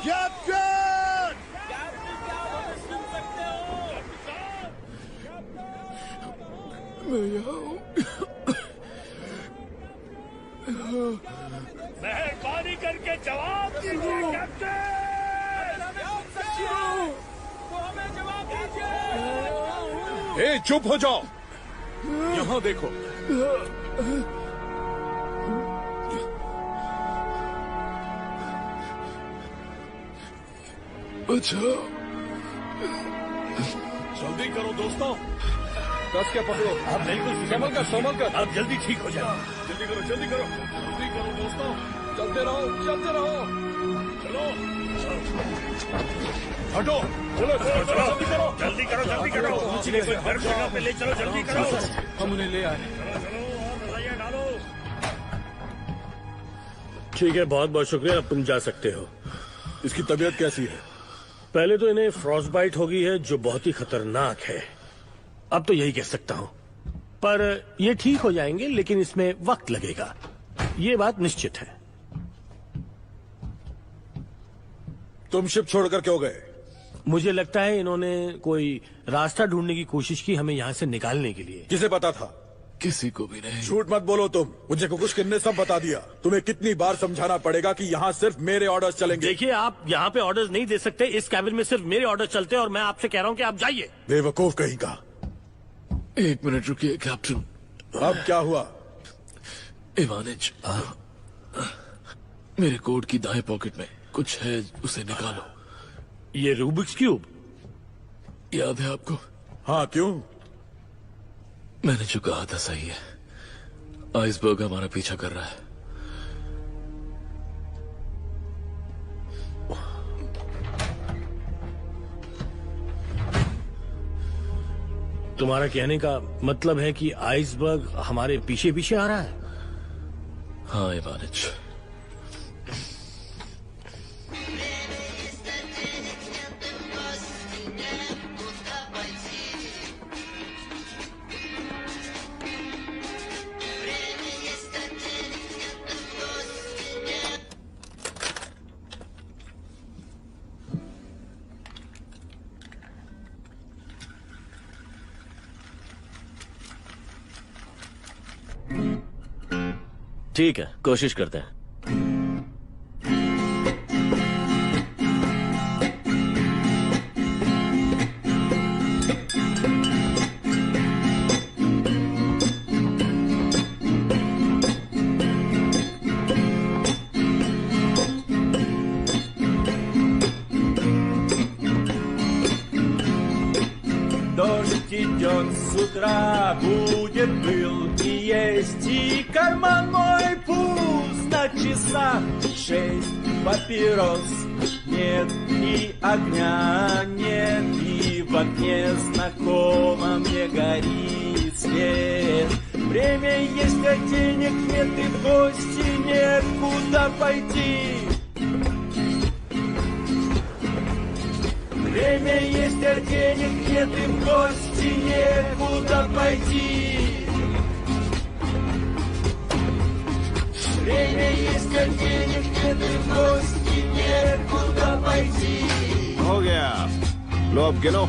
D: कैप्टन!
F: मैं यहाँ हूँ।
E: मेहरबानी करके जवाब दीजिए कैप्टन। हमें जवाब दीजिए।
D: ए, चुप हो जाओ। यहाँ देखो।
F: अच्छा,
D: जल्दी करो दोस्तों। कस के पकड़ो। आप बिल्कुल संभल कर।
E: अब जल्दी ठीक हो जाए।
D: जल्दी करो दोस्तों। चलते रहो। चलो। हटो। चलो।
E: जल्दी करो। मुझे कोई गर्म जगह पे ले चलो, जल्दी करो।
H: हम उन्हें ले आए।
E: डालो। ठीक है, बहुत बहुत शुक्रिया। अब तुम जा सकते हो।
D: इसकी तबीयत कैसी है?
E: पहले तो इन्हें फ्रॉस्ट बाइट हो गई है, जो बहुत ही खतरनाक है। अब तो यही कह सकता हूं, पर ये ठीक हो जाएंगे, लेकिन इसमें वक्त लगेगा, ये बात निश्चित है।
D: तुम शिप छोड़कर क्यों गए?
E: मुझे लगता है इन्होंने कोई रास्ता ढूंढने की कोशिश की हमें यहां से निकालने के लिए।
D: किसे पता था?
H: किसी को भी नहीं।
D: झूठ मत बोलो तुम। मुझे कुछ ने सब बता दिया। तुम्हें कितनी बार समझाना पड़ेगा कि यहाँ सिर्फ मेरे ऑर्डर्स चलेंगे।
E: देखिए, आप यहाँ पे ऑर्डर्स नहीं दे सकते। इस कैबिन में सिर्फ मेरे ऑर्डर चलते हैं और मैं आपसे कह रहा हूँ कि आप जाइए।
D: बेवकूफ कहीं का।
H: 1 मिनट रुकिए कैप्टन।
D: अब क्या हुआ?
H: इवानिच, मेरे कोट की दाएं पॉकेट में कुछ है, उसे निकालो।
E: ये रूबिक्स क्यूब
H: याद है आपको?
D: हाँ, क्यों?
H: मैंने जो कहा था सही है। आइसबर्ग हमारा पीछा कर रहा है।
E: तुम्हारा कहने का मतलब है कि आइसबर्ग हमारे पीछे पीछे आ रहा है?
H: हाँ इवानिच।
L: ठीक है, कोशिश करते हैं।
N: Дождь идет с утра, будет пыл и есть, и карман мой пуст на часах 6 папирос. Нет и огня, нет, и в окне знакомо мне горит свет. Время есть, а денег нет, и в гости нет куда пойти. Время есть, а денег нет, и в гости некуда пойти. Время есть, а денег нет, и в гости некуда пойти.
M: हो गया। लो अब गिनो।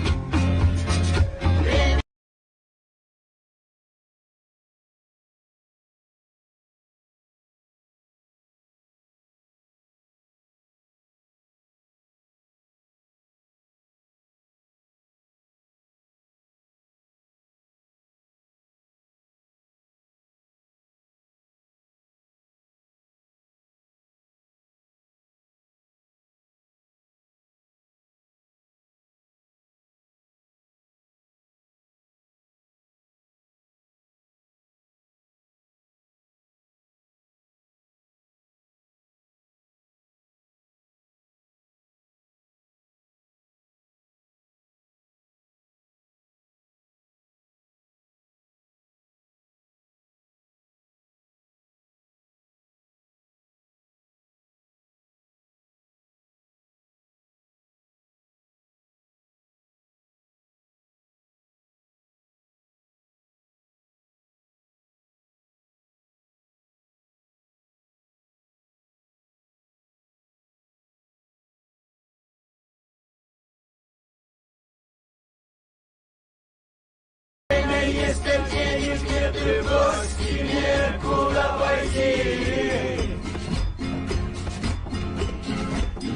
N: брось, и некуда пойти.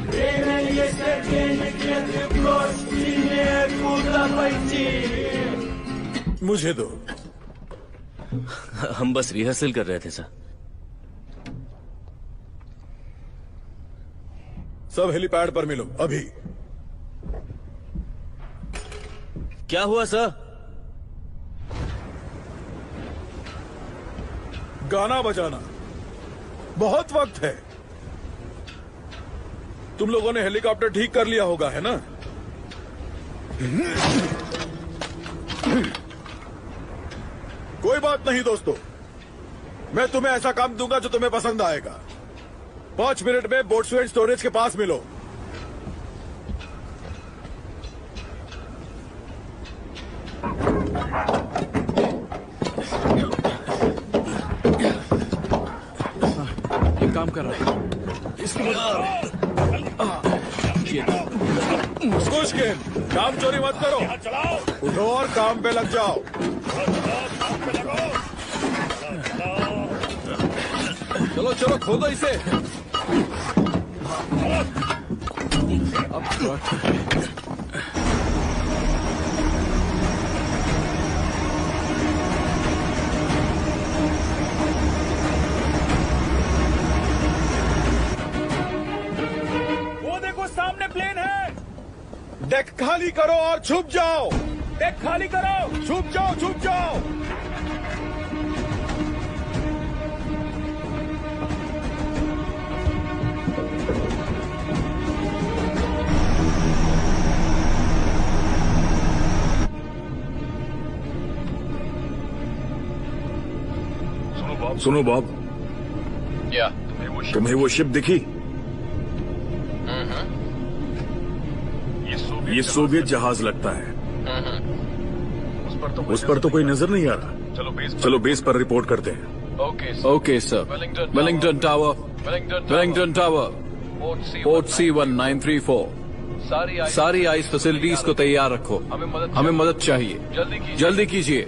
N: Время есть, а денег нет, и брось, и некуда пойти.
D: मुझे दो।
L: हम बस रिहर्सल कर रहे थे सर।
D: सब हेलीपैड पर मिलो अभी।
L: क्या हुआ सर?
D: गाना बजाना बहुत वक्त है। तुम लोगों ने हेलीकॉप्टर ठीक कर लिया होगा, है ना? कोई बात नहीं दोस्तों, मैं तुम्हें ऐसा काम दूंगा जो तुम्हें पसंद आएगा। 5 मिनट में बोट्सवेन स्टोरेज के पास मिलो।
H: ये काम कर रहा है।
D: मुश्किल काम चोरी मत करो, उठो और काम पे लग जाओ।
H: चलो चलो खोदो इसे।
N: वो देखो सामने प्लेन है।
D: डेक खाली करो और छुप जाओ।
N: डेक खाली करो,
D: छुप जाओ, छुप जाओ।
C: सुनो बॉब,
H: क्या
C: तुम्हें वो शिप दिखी? ये सोवियत जहाज लगता है। उस पर तो कोई नजर नहीं आ रहा। चलो बेस पर रिपोर्ट करते हैं।
H: Okay sir. Wellington tower, Wellington tower, port C1934। सारी आइस फैसिलिटीज को तैयार रखो। हमें मदद चाहिए, जल्दी कीजिए।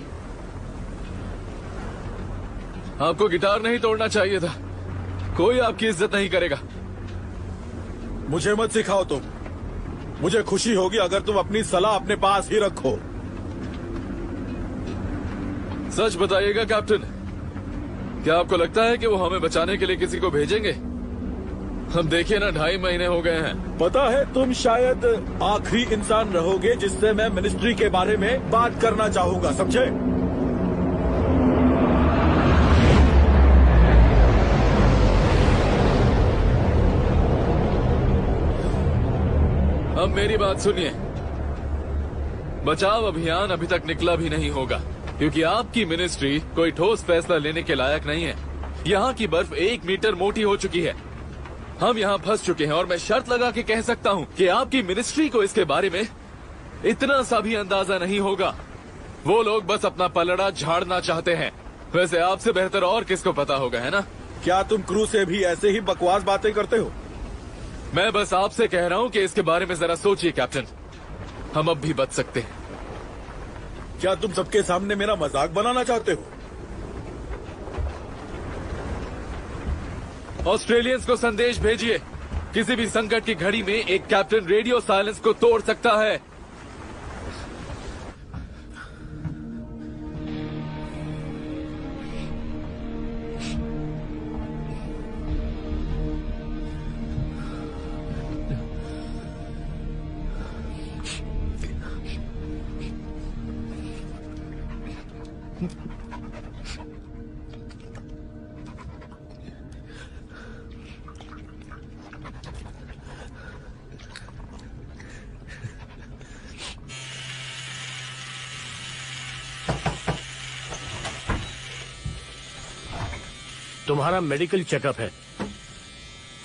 A: आपको गिटार नहीं तोड़ना चाहिए था। कोई आपकी इज्जत नहीं करेगा।
D: मुझे मत सिखाओ तुम। मुझे खुशी होगी अगर तुम अपनी सलाह अपने पास ही रखो।
A: सच बताइएगा कैप्टन, क्या आपको लगता है कि वो हमें बचाने के लिए किसी को भेजेंगे? हम देखिए ना, 2.5 महीने हो गए हैं।
D: पता है, तुम शायद आखिरी इंसान रहोगे जिससे मैं मिनिस्ट्री के बारे में बात करना चाहूंगा, समझे?
A: अब मेरी बात सुनिए। बचाव अभियान अभी तक निकला भी नहीं होगा, क्योंकि आपकी मिनिस्ट्री कोई ठोस फैसला लेने के लायक नहीं है। यहाँ की बर्फ 1 मीटर मोटी हो चुकी है। हम यहाँ फंस चुके हैं और मैं शर्त लगा के कह सकता हूँ कि आपकी मिनिस्ट्री को इसके बारे में इतना सा भी अंदाजा नहीं होगा। वो लोग बस अपना पलड़ा झाड़ना चाहते हैं। वैसे आपसे बेहतर और किसको पता होगा, है ना?
D: क्या तुम क्रू से भी ऐसे ही बकवास बातें करते हो?
A: मैं बस आपसे कह रहा हूँ कि इसके बारे में जरा सोचिए कैप्टन। हम अब भी बच सकते हैं।
D: क्या तुम सबके सामने मेरा मजाक बनाना चाहते हो?
A: ऑस्ट्रेलियंस को संदेश भेजिए। किसी भी संकट की घड़ी में एक कैप्टन रेडियो साइलेंस को तोड़ सकता है।
E: तुम्हारा मेडिकल चेकअप है,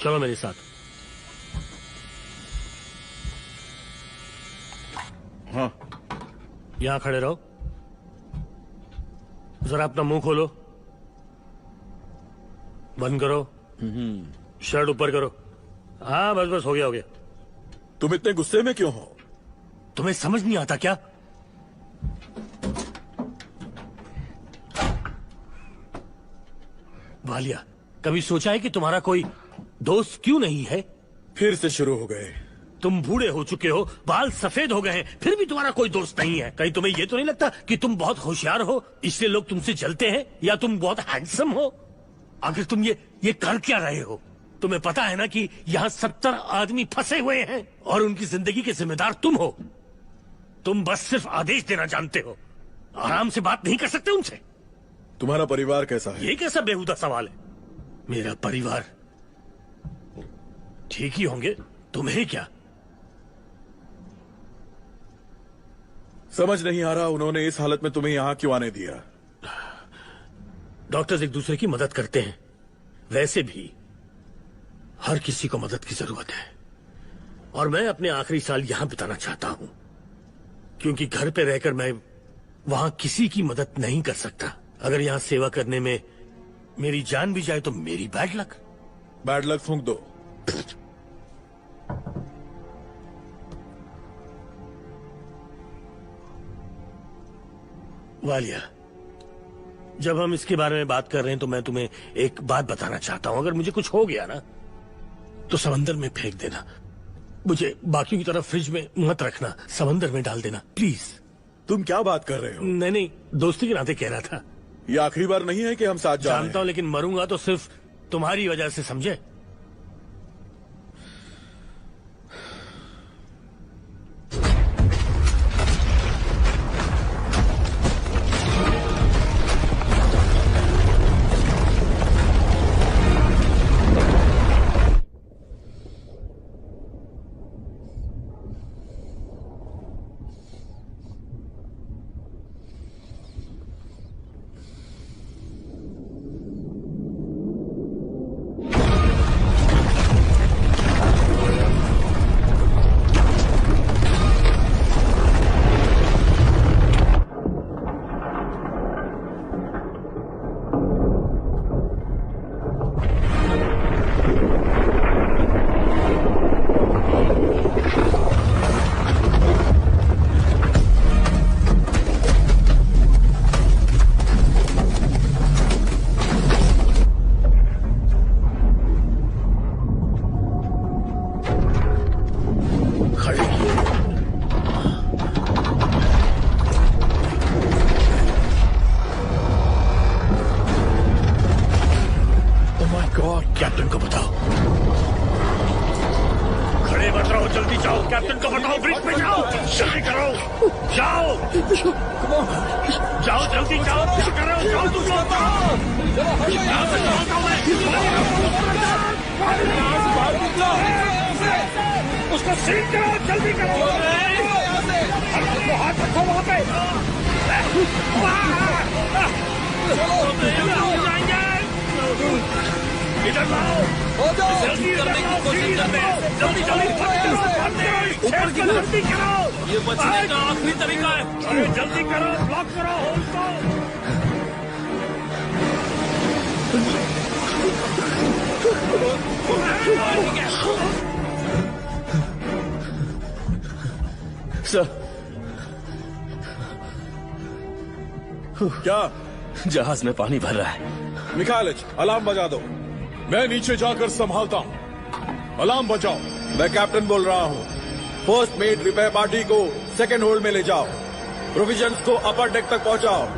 E: चलो मेरे साथ।
D: हाँ।
E: यहां खड़े रहो। जरा अपना मुंह खोलो, बंद करो, शर्ट ऊपर करो। हाँ बस बस, हो गया हो गया।
D: तुम इतने गुस्से में क्यों हो?
E: तुम्हें समझ नहीं आता क्या? वालिया, कभी सोचा है कि तुम्हारा कोई दोस्त क्यों नहीं है?
D: फिर से शुरू हो गए।
E: तुम बूढ़े हो चुके हो, बाल सफेद हो गए हैं, फिर भी तुम्हारा कोई दोस्त नहीं है। कहीं तुम्हें ये तो नहीं लगता कि तुम बहुत होशियार हो, इसलिए लोग तुमसे जलते हैं, या तुम बहुत हैंडसम हो? आखिर तुम ये कर क्या रहे हो? तुम्हें पता है ना कि यहाँ 70 आदमी फंसे हुए हैं और उनकी जिंदगी के जिम्मेदार तुम हो। तुम बस सिर्फ आदेश देना जानते हो, आराम से बात नहीं कर सकते उनसे।
D: तुम्हारा परिवार कैसा है?
E: ये कैसा बेहुदा सवाल है? मेरा परिवार ठीक ही होंगे, तुम्हें क्या?
D: समझ नहीं आ रहा उन्होंने इस हालत में तुम्हें यहाँ क्यों आने दिया।
E: डॉक्टर्स एक दूसरे की मदद करते हैं, वैसे भी हर किसी को मदद की जरूरत है, और मैं अपने आखिरी साल यहां बिताना चाहता हूं, क्योंकि घर पे रहकर मैं वहां किसी की मदद नहीं कर सकता। अगर यहां सेवा करने में मेरी जान भी जाए तो मेरी बैड लक।
D: बैड लक फूंक दो।
E: वालिया, जब हम इसके बारे में बात कर रहे हैं तो मैं तुम्हें एक बात बताना चाहता हूं। अगर मुझे कुछ हो गया ना तो समंदर में फेंक देना। मुझे बाकियों की तरह फ्रिज में मत रखना, समंदर में डाल देना प्लीज।
D: तुम क्या बात कर रहे हो?
E: नहीं, दोस्ती के नाते कह रहा था।
D: ये आखिरी बार नहीं है कि हम साथ जा रहे हैं।
E: जानता हूं, लेकिन मरूंगा तो सिर्फ तुम्हारी वजह से, समझे? कैप्टन को बताओ। खड़े मत रहो, जल्दी जाओ, कैप्टन को बताओ, ब्रिज पे जाओ, जल्दी करो, जाओ जाओ, जल्दी जाओ, कुछ करो, जाओ तुम लोग, उसको सील करो, जल्दी करो, हाथ रखो वहां पे, इधर लाओ, जल्दी करने की कोशिश करते हैं, जल्दी जल्दी ऊपर की जल्दी करो, ये बचने का आखिरी तरीका है, अरे जल्दी करो, ब्लॉक करो होल को। सर,
D: क्या?
E: जहाज में पानी भर रहा है।
D: मिखाइलिच, अलार्म बजा दो।
F: मैं नीचे जाकर संभालता हूँ, अलार्म बजाओ।
D: मैं कैप्टन बोल रहा हूँ। फर्स्ट मेट रिपेयर पार्टी को सेकंड होल्ड में ले जाओ, प्रोविजंस को अपर डेक तक पहुंचाओ।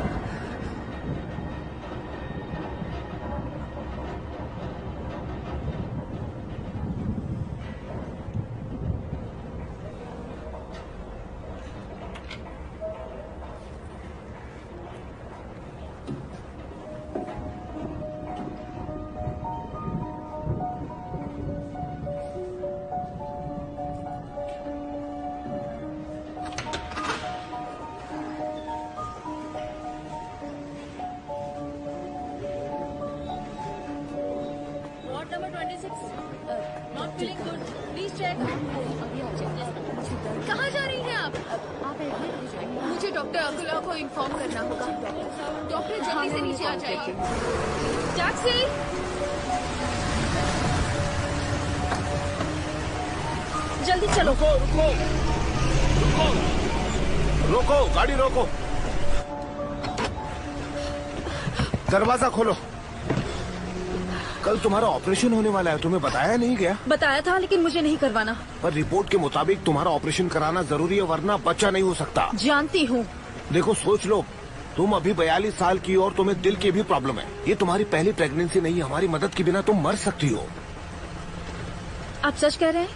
I: कहाँ जा रही हैं आप? मुझे डॉक्टर अकुला को इन्फॉर्म करना होगा। डॉक्टर जल्दी से नीचे आ जाइए। टैक्सी!
K: जल्दी चलो।
M: रुको रुको रुको रोको, गाड़ी रोको, दरवाजा खोलो। कल तुम्हारा ऑपरेशन होने वाला है, तुम्हें बताया नहीं गया?
O: बताया था लेकिन मुझे नहीं करवाना।
M: पर रिपोर्ट के मुताबिक तुम्हारा ऑपरेशन कराना जरूरी है, वरना बच्चा नहीं हो सकता।
O: जानती हूँ।
M: देखो सोच लो, तुम अभी 42 साल की और तुम्हें दिल की भी प्रॉब्लम है। ये तुम्हारी पहली प्रेगनेंसी नहीं है, हमारी मदद के बिना तुम मर सकती हो।
O: आप सच कह रहे हैं?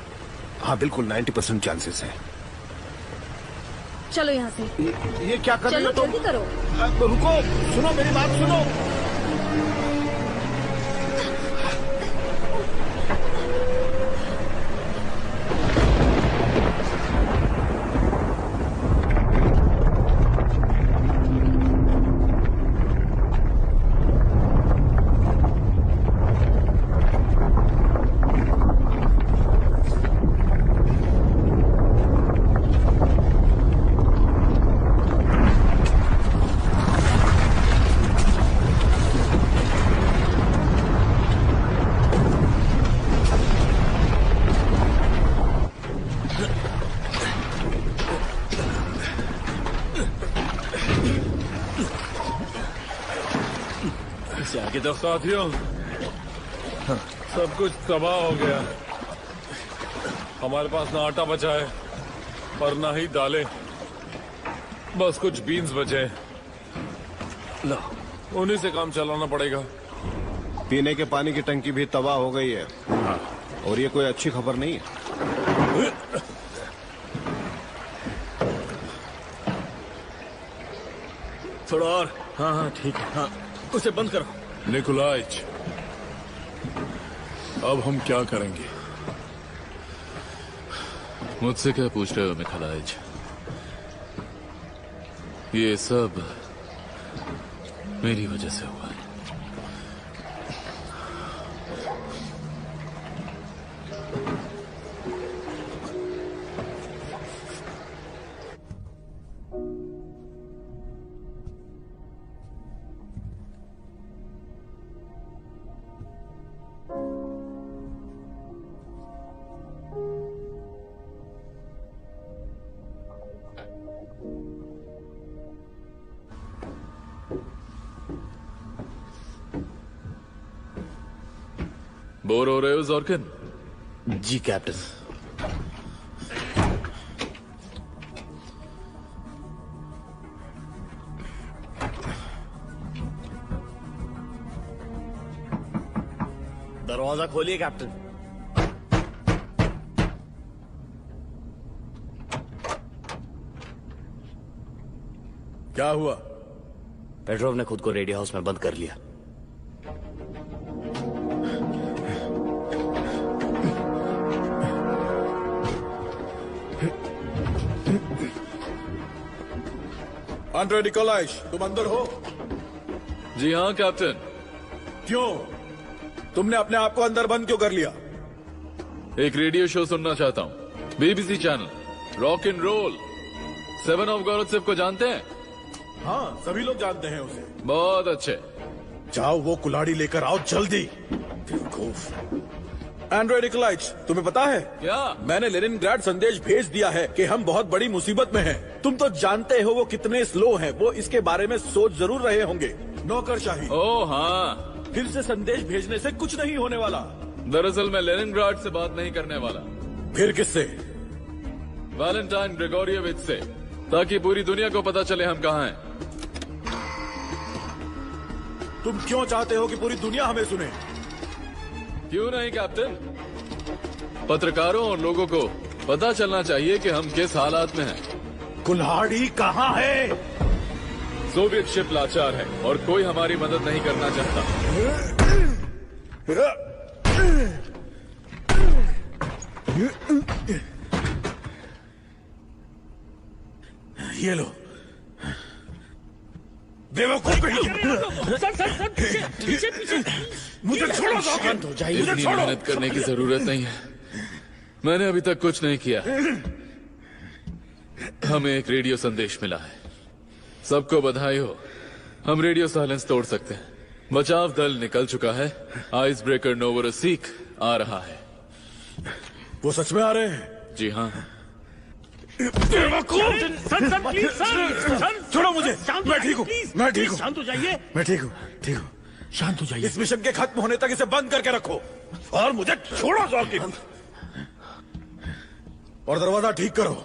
M: हाँ बिल्कुल, 90% चांसेस है।
O: चलो यहाँ से।
M: ये क्या कर रही हो तुम?
O: जल्दी करो।
M: रुको, सुनो मेरी बात सुनो।
C: साथियों, सब कुछ तबाह हो गया। हमारे पास ना आटा बचा है और ना ही दालें, बस कुछ बीन्स बचे। लो, उन्हीं से काम चलाना पड़ेगा।
M: पीने के पानी की टंकी भी तबाह हो गई है। और ये कोई अच्छी खबर नहीं है।
E: थोड़ा और। हाँ हाँ ठीक है। हाँ, उसे बंद करो।
F: निकोलाइच, अब हम क्या करेंगे?
A: मुझसे क्या पूछ रहे हो निकोलाइच? ये सब मेरी वजह से हुआ है। बोर हो रहे हो जॉर्किन?
E: जी कैप्टन। दरवाजा खोलिए कैप्टन।
D: क्या हुआ?
E: पेट्रोव ने खुद को रेडियो हाउस में बंद कर लिया।
D: आंड्रे निकोलाइच, तुम अंदर हो?
A: जी हाँ कैप्टन।
D: क्यों? तुमने अपने आप को अंदर बंद क्यों कर लिया?
A: एक रेडियो शो सुनना चाहता हूँ, BBC channel, rock and roll. 7 of गॉरोत्सेव को जानते हैं?
D: हाँ, सभी लोग जानते हैं उसे।
A: बहुत अच्छे।
D: जाओ वो कुल्हाड़ी लेकर आओ जल्दी। आंड्रे निकोलाइच, तुम्हें पता है
A: क्या?
D: मैंने लेनिनग्राड संदेश भेज दिया है कि हम बहुत बड़ी मुसीबत में हैं। तुम तो जानते हो वो कितने स्लो हैं। वो इसके बारे में सोच जरूर रहे होंगे। नौकरशाही।
A: ओह हाँ।
D: फिर से संदेश भेजने से कुछ नहीं होने वाला।
A: दरअसल मैं लेनिनग्राड से बात नहीं करने वाला।
D: फिर किससे?
A: वैलेंटाइन ग्रेगोरियविच से, ताकि पूरी दुनिया को पता चले हम कहाँ हैं।
D: तुम क्यों चाहते हो कि पूरी दुनिया हमें सुने?
A: क्यों नहीं कैप्टन, पत्रकारों और लोगों को पता चलना चाहिए कि हम किस हालात में हैं।
D: कुल्हाड़ी कहाँ है?
A: सोवियत शिप लाचार है और कोई हमारी मदद नहीं करना चाहता।
D: ये लो। बेवकूफ मुझे छोड़ो।
A: शांत हो जाइए। इतनी मेहनत करने की जरूरत नहीं है, मैंने अभी तक कुछ नहीं किया। हमें एक रेडियो संदेश मिला है। सबको बधाई हो, हम रेडियो साइलेंस तोड़ सकते हैं। बचाव दल निकल चुका है। आइस ब्रेकर नोवोरोसिक आ रहा है।
D: वो सच में आ रहे हैं?
A: जी हाँ।
E: Sir please sir.
D: छोड़ो मुझे। मैं ठीक हूँ, मैं ठीक हूँ।
E: शांत हो जाइए।
D: मैं ठीक हूँ, ठीक हूँ।
E: शांत हो जाइए।
D: इस मिशन के खत्म होने तक इसे बंद करके रखो और मुझे छोड़ो जॉकी। और दरवाजा ठीक करो,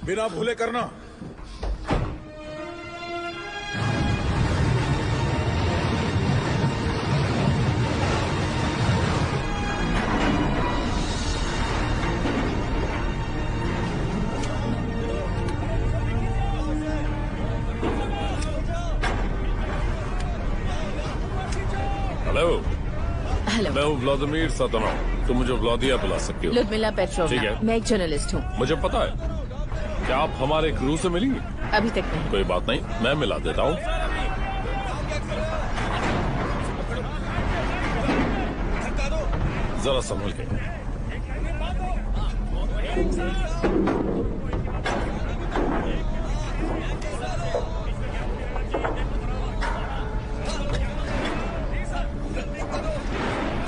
D: बिना भूले करना।
C: हेलो।
K: हेलो।
C: मैं हूँ व्लादिमीर सतनोव। तुम मुझे व्लादिया बुला सकती हो।
K: लुदमिला
C: ठीक
K: पेट्रोवना,
C: है।
K: मैं एक जर्नलिस्ट हूँ।
C: मुझे पता है। क्या आप हमारे क्रू से मिलेंगी?
K: अभी तक नहीं।
C: कोई बात नहीं, मैं मिला देता हूँ। जरा संभल के।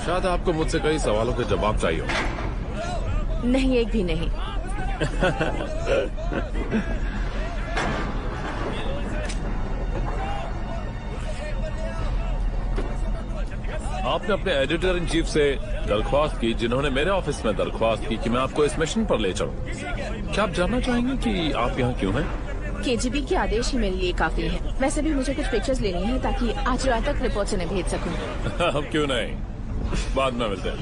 C: शायद आपको मुझसे कई सवालों के जवाब चाहिए हो।
K: नहीं, एक भी नहीं।
C: आपने अपने एडिटर इन चीफ से दरख्वास्त की, जिन्होंने मेरे ऑफिस में दरख्वास्त की कि मैं आपको इस मिशन पर ले चलूं। क्या आप जानना चाहेंगे कि आप यहाँ क्यों हैं?
K: केजीबी के आदेश ही मेरे लिए काफी है। वैसे भी मुझे कुछ पिक्चर्स लेनी है ताकि आज रात तक रिपोर्ट उन्हें भेज सकूं।
C: अब क्यों नहीं, बाद में मिलते हैं।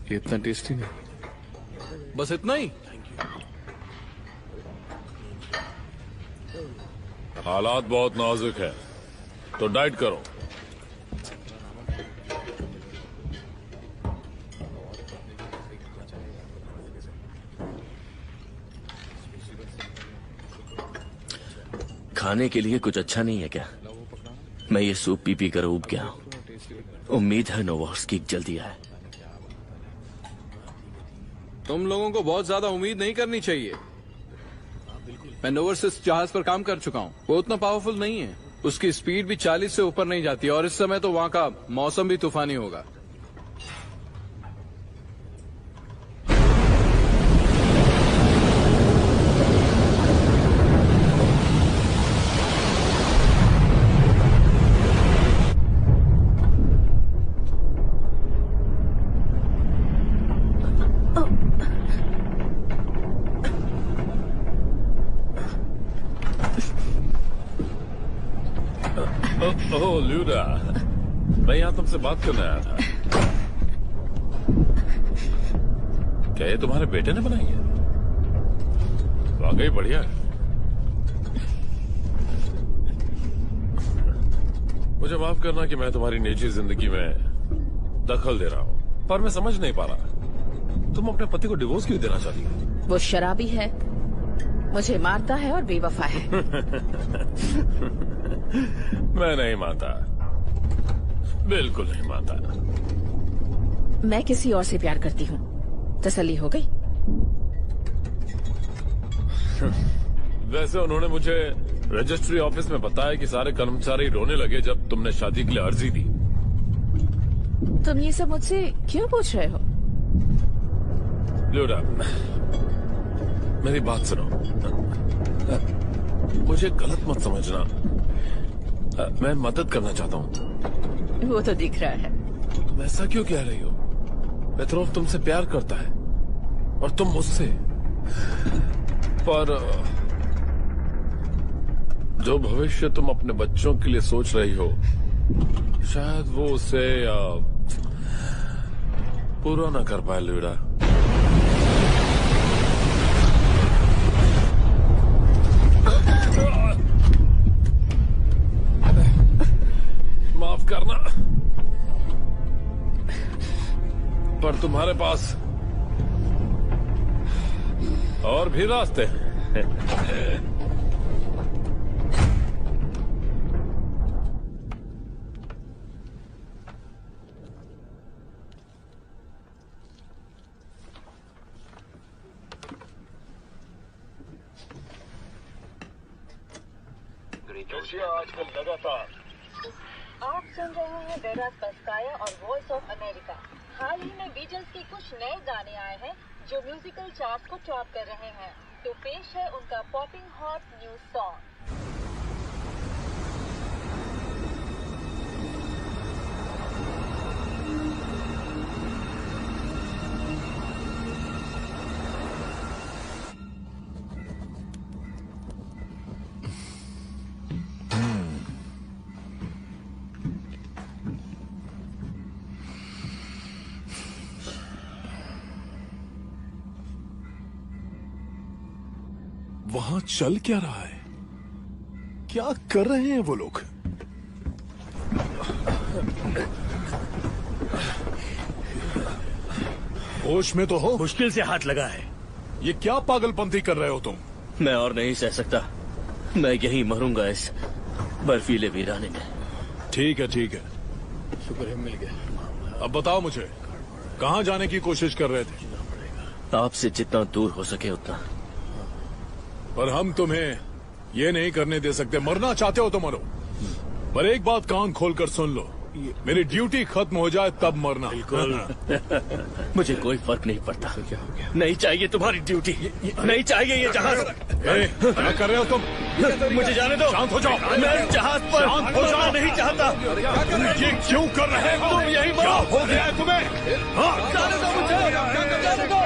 H: ये इतना टेस्टी नहीं। बस इतना ही।
C: हालात बहुत नाजुक है, तो डाइट करो।
L: खाने के लिए कुछ अच्छा नहीं है क्या? मैं ये सूप पी पी कर ऊब गया हूं। उम्मीद है नोवोस्की जल्दी आए।
H: तुम लोगों को बहुत ज्यादा उम्मीद नहीं करनी चाहिए। मैं नोवर्सिस जहाज पर काम कर चुका हूँ। वो उतना पावरफुल नहीं है। उसकी स्पीड भी 40 से ऊपर नहीं जाती और इस समय तो वहाँ का मौसम भी तूफानी होगा।
C: ओह ल्यूडा, मैं यहाँ तुमसे बात करने आया था। क्या ये तुम्हारे बेटे ने बनाई है? वाकई बढ़िया है। मुझे माफ करना कि मैं तुम्हारी निजी जिंदगी में दखल दे रहा हूँ, पर मैं समझ नहीं पा रहा तुम अपने पति को डिवोर्स क्यों देना चाहती हो?
K: वो शराबी है, मुझे मारता है और बेवफा है।
C: मैं नहीं मानता, बिल्कुल नहीं मानता।
K: मैं किसी और से प्यार करती हूँ। तसल्ली हो गई?
C: वैसे उन्होंने मुझे रजिस्ट्री ऑफिस में बताया कि सारे कर्मचारी रोने लगे जब तुमने शादी के लिए अर्जी दी।
K: तुम ये सब मुझसे क्यों पूछ रहे हो?
C: ल्यूडा, मेरी बात सुनो। मुझे गलत मत समझना, मैं मदद करना चाहता हूँ।
K: वो तो दिख रहा है।
C: वैसा क्यों कह रही हो? पेट्रोव तुमसे प्यार करता है और तुम मुझसे। पर जो भविष्य तुम अपने बच्चों के लिए सोच रही हो, शायद वो उसे पूरा ना कर पाए ल्यूडा। माफ करना, पर तुम्हारे पास और भी रास्ते हैं।
P: खुशियाँ आजकल लगातार।
Q: आप सुन रहे हैं वेरा पस्काया और वॉइस ऑफ अमेरिका। हाल ही में बीटल्स के कुछ नए गाने आए हैं जो म्यूजिकल चार्ट्स को टॉप कर रहे हैं। तो पेश है उनका पॉपिंग हॉट न्यू सॉन्ग।
F: वहां चल क्या रहा है? क्या कर रहे हैं वो लोग? होश में तो हो?
E: मुश्किल से हाथ लगा है।
F: ये क्या पागलपंती कर रहे हो तुम?
L: मैं और नहीं सह सकता। मैं यहीं मरूंगा इस बर्फीले वीराने में।
F: ठीक है ठीक है,
B: शुक्र है मिल गया।
F: अब बताओ मुझे, कहाँ जाने की कोशिश कर रहे थे?
L: आपसे जितना दूर हो सके उतना।
F: पर हम तुम्हें ये नहीं करने दे सकते। मरना चाहते हो तो मरो, पर एक बात कान खोलकर सुन लो, मेरी ड्यूटी खत्म हो जाए तब मरना।
E: बिल्कुल।
L: मुझे कोई फर्क नहीं पड़ता। नहीं चाहिए तुम्हारी ड्यूटी, नहीं चाहिए ये जहाज।
F: क्या कर रहे हो तुम?
L: मुझे जाने दो।
F: शांत हो जाओ।
L: मैं जहाज पर
F: शांत हो जाओ।
L: नहीं चाहता।
F: ये क्यों कर रहे हो?
L: तुम यही
F: क्या हो गया है तुम्हें?
L: जाने दो मुझे, जाने दो।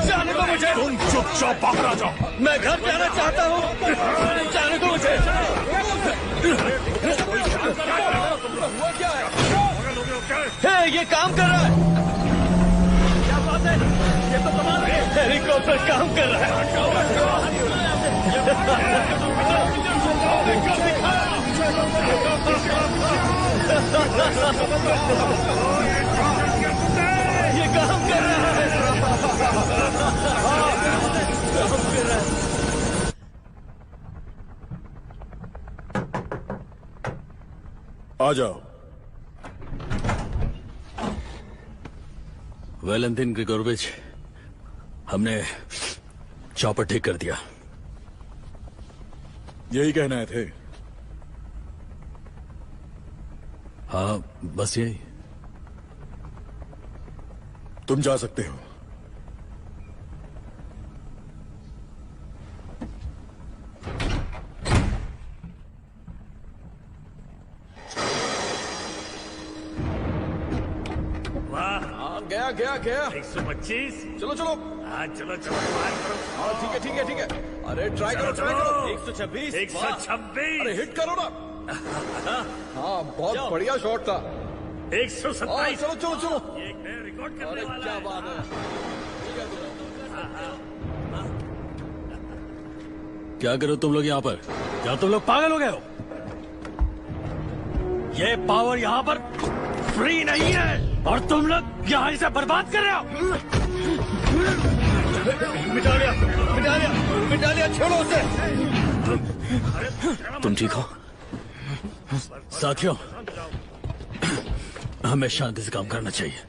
L: जाने दो मुझे।
F: तुम चुपचाप पकड़ा जाओ।
L: मैं घर जाना चाहता हूँ। जाने दो मुझे। ये काम कर रहा है। क्या बात है? ये तो कमाल है। हेलीकॉप्टर काम कर रहा है। ये काम कर रहा है।
D: आ जाओ।
B: वैलेंटिन ग्रिगोरोविच, हमने चॉपर ठीक कर दिया।
D: यही कहना थे?
B: हाँ बस यही।
D: तुम जा सकते हो।
E: गया
C: गया गया
E: 125।
C: चलो चलो।
E: हाँ चलो चलो
C: हाँ ठीक है ठीक है ठीक है। अरे ट्राई करो ट्राई करो।
E: 126 126।
C: अरे हिट करो ना। हाँ बहुत बढ़िया शॉट था।
E: 127।
C: चलो चलो चलो।
E: ये नया रिकॉर्ड करने वाला
C: क्या बात है।
B: क्या करो तुम लोग यहाँ पर?
E: क्या तुम लोग पागल हो गए हो? ये पावर यहाँ पर फ्री नहीं है और तुम लोग यहाँ इसे बर्बाद कर रहे हो।
L: मिटा लिया मिटा लिया मिटा लिया। छोड़ो उसे। तुम ठीक हो?
B: साथियों, हमें शांति से काम करना चाहिए।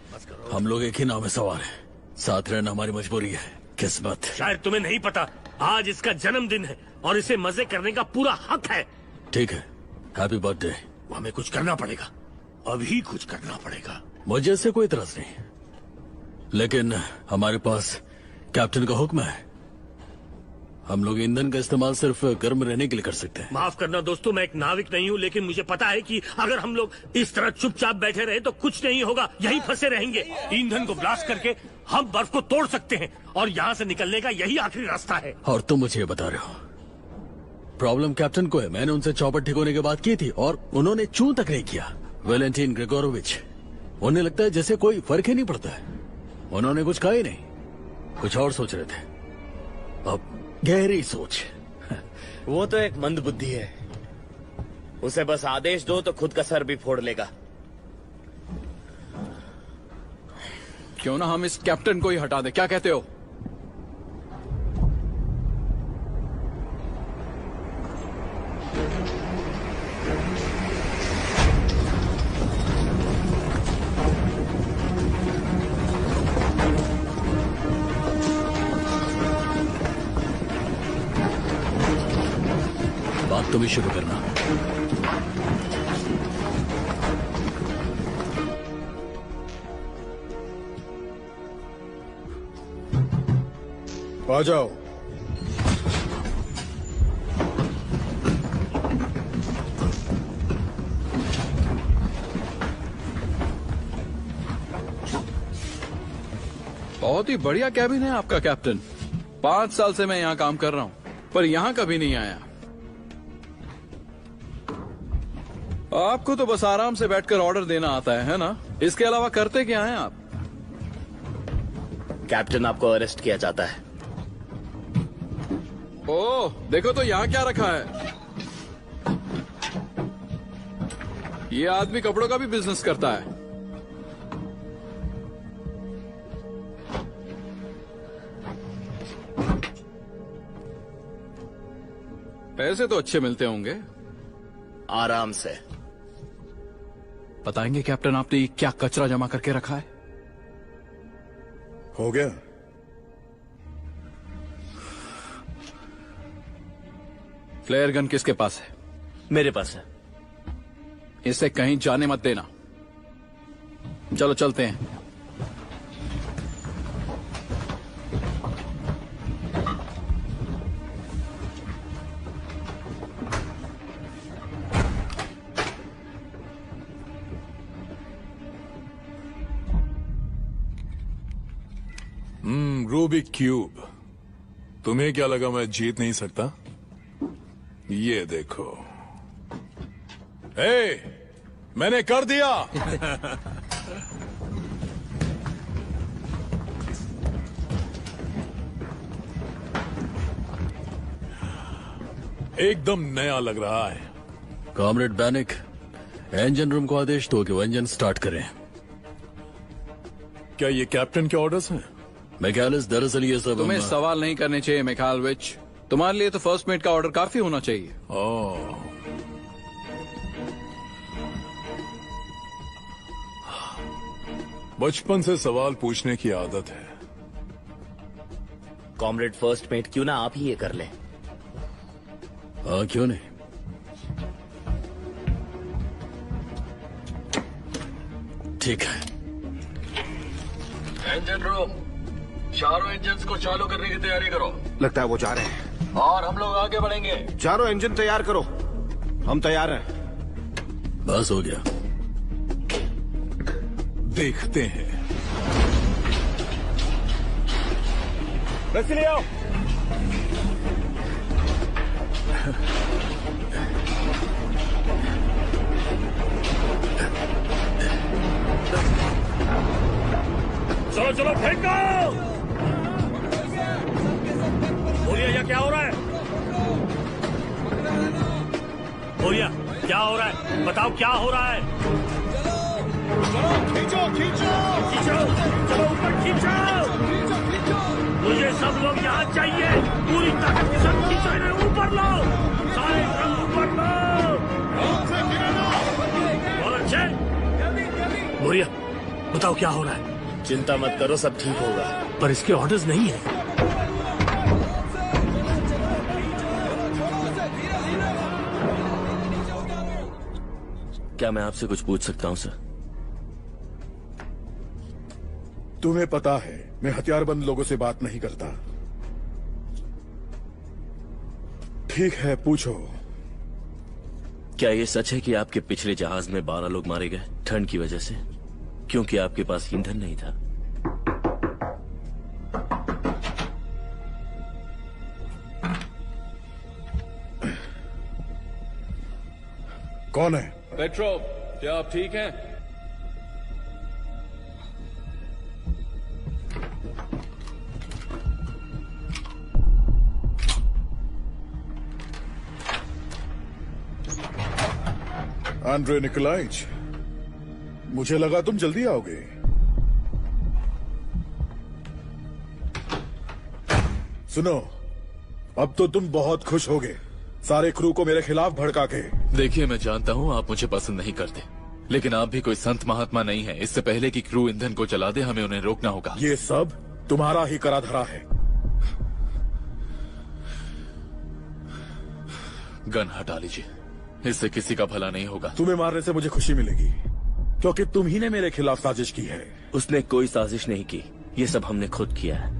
B: हम लोग एक ही नाव में सवार हैं। साथ रहना हमारी मजबूरी है, किस्मत।
E: शायद तुम्हें नहीं पता, आज इसका जन्मदिन है और इसे मजे करने का पूरा हक है।
B: ठीक है, हैप्पी बर्थडे।
E: हमें कुछ करना पड़ेगा, अभी कुछ करना पड़ेगा।
B: मुझे इससे कोई इतराज नहीं, लेकिन हमारे पास कैप्टन का हुक्म है। हम लोग ईंधन का इस्तेमाल सिर्फ गर्म रहने के लिए कर सकते हैं।
E: माफ करना दोस्तों, मैं एक नाविक नहीं हूँ, लेकिन मुझे पता है कि अगर हम लोग इस तरह चुपचाप बैठे रहे तो कुछ नहीं होगा, यहीं फंसे रहेंगे। ईंधन को ब्लास्ट करके हम बर्फ को तोड़ सकते हैं और यहाँ से निकलने का यही आखिरी रास्ता है।
B: और तुम मुझे ये बता रहे हो प्रॉब्लम कैप्टन को है। मैंने उनसे चौपट ठीक होने की बात की थी और उन्होंने चूं तक नहीं किया। वैलेंटिन ग्रिगोरोविच, उन्हें लगता है जैसे कोई फर्क ही नहीं पड़ता है। उन्होंने कुछ कहा ही नहीं, कुछ और सोच रहे थे। अब गहरी सोच।
R: वो तो एक मंद बुद्धि है, उसे बस आदेश दो तो खुद का सर भी फोड़ लेगा।
H: क्यों ना हम इस कैप्टन को ही हटा दें, क्या कहते हो?
B: अब तुम ही शुरू करना।
D: आ जाओ।
H: बहुत ही बढ़िया कैबिन है आपका कैप्टन। 5 साल से मैं यहाँ काम कर रहा हूँ, पर यहाँ कभी नहीं आया। आपको तो बस आराम से बैठकर ऑर्डर देना आता है ना? इसके अलावा करते क्या हैं आप?
R: कैप्टन, आपको अरेस्ट किया जाता है।
H: ओह, देखो तो यहाँ क्या रखा है। ये आदमी कपड़ों का भी बिजनेस करता है। पैसे तो अच्छे मिलते होंगे।
R: आराम से।
H: बताएंगे कैप्टन, आपने ये क्या कचरा जमा करके रखा है?
D: हो गया।
H: फ्लेयर गन किसके पास है?
R: मेरे पास है।
H: इसे कहीं जाने मत देना। चलो चलते हैं।
F: Rubik cube. तुम्हें क्या लगा मैं जीत नहीं सकता? ये देखो। मैंने कर दिया। एकदम नया लग रहा है।
B: कॉमरेड बैनिक, इंजन रूम को आदेश दो कि वो इंजन स्टार्ट करें।
F: क्या ये कैप्टन के ऑर्डर्स हैं?
B: मैकालिस, दरअसल ये सब
H: तुम्हें सवाल नहीं करने चाहिए मैकालविच। तुम्हारे लिए तो फर्स्ट मेट का ऑर्डर काफी होना चाहिए।
F: बचपन से सवाल पूछने की आदत है।
R: कॉमरेड फर्स्ट मेट, क्यों ना आप ही ये कर ले?
B: हाँ, क्यों नहीं। ठीक है।
L: इंजन रूम, चारों इंजन्स को चालू करने की तैयारी करो।
M: लगता है वो जा रहे हैं।
L: और हम लोग आगे बढ़ेंगे।
M: चारों इंजन तैयार करो। हम तैयार हैं।
B: बस हो गया।
F: देखते हैं।
N: रस्सी ले आओ।
E: चलो चलो फेंको। बोलिए, ये क्या हो रहा है? बोलिए, क्या हो रहा है? बताओ क्या हो रहा है?
D: खींचो खींचो
E: खींचो, चलो ऊपर खींचो। मुझे सब लोग यहाँ चाहिए। पूरी ताकत के साथ खींचो, इन्हें ऊपर लो। सारे सब ऊपर लो। बहुत अच्छे। बोलिए, बताओ क्या हो रहा है?
R: चिंता मत करो, सब ठीक होगा।
E: पर इसके ऑर्डर्स नहीं है।
L: क्या मैं आपसे कुछ पूछ सकता हूँ सर?
D: तुम्हें पता है मैं हथियारबंद लोगों से बात नहीं करता। ठीक है, पूछो।
L: क्या ये सच है कि आपके पिछले जहाज में 12 लोग मारे गए ठंड की वजह से, क्योंकि आपके पास ईंधन नहीं था?
D: कौन है?
A: पेट्रो, क्या आप ठीक हैं?
D: आंद्रे निकोलाइच, मुझे लगा तुम जल्दी आओगे। सुनो, अब तो तुम बहुत खुश होगे सारे क्रू को मेरे खिलाफ भड़का के।
A: देखिए, मैं जानता हूँ आप मुझे पसंद नहीं करते, लेकिन आप भी कोई संत महात्मा नहीं है। इससे पहले कि क्रू ईंधन को चला दे, हमें उन्हें रोकना होगा।
D: ये सब तुम्हारा ही करा धरा है।
A: गन हटा लीजिए, इससे किसी का भला नहीं होगा।
D: तुम्हें मारने से मुझे खुशी मिलेगी, क्योंकि तुम ही ने मेरे खिलाफ साजिश की है।
R: उसने कोई साजिश नहीं की, ये सब हमने खुद किया है।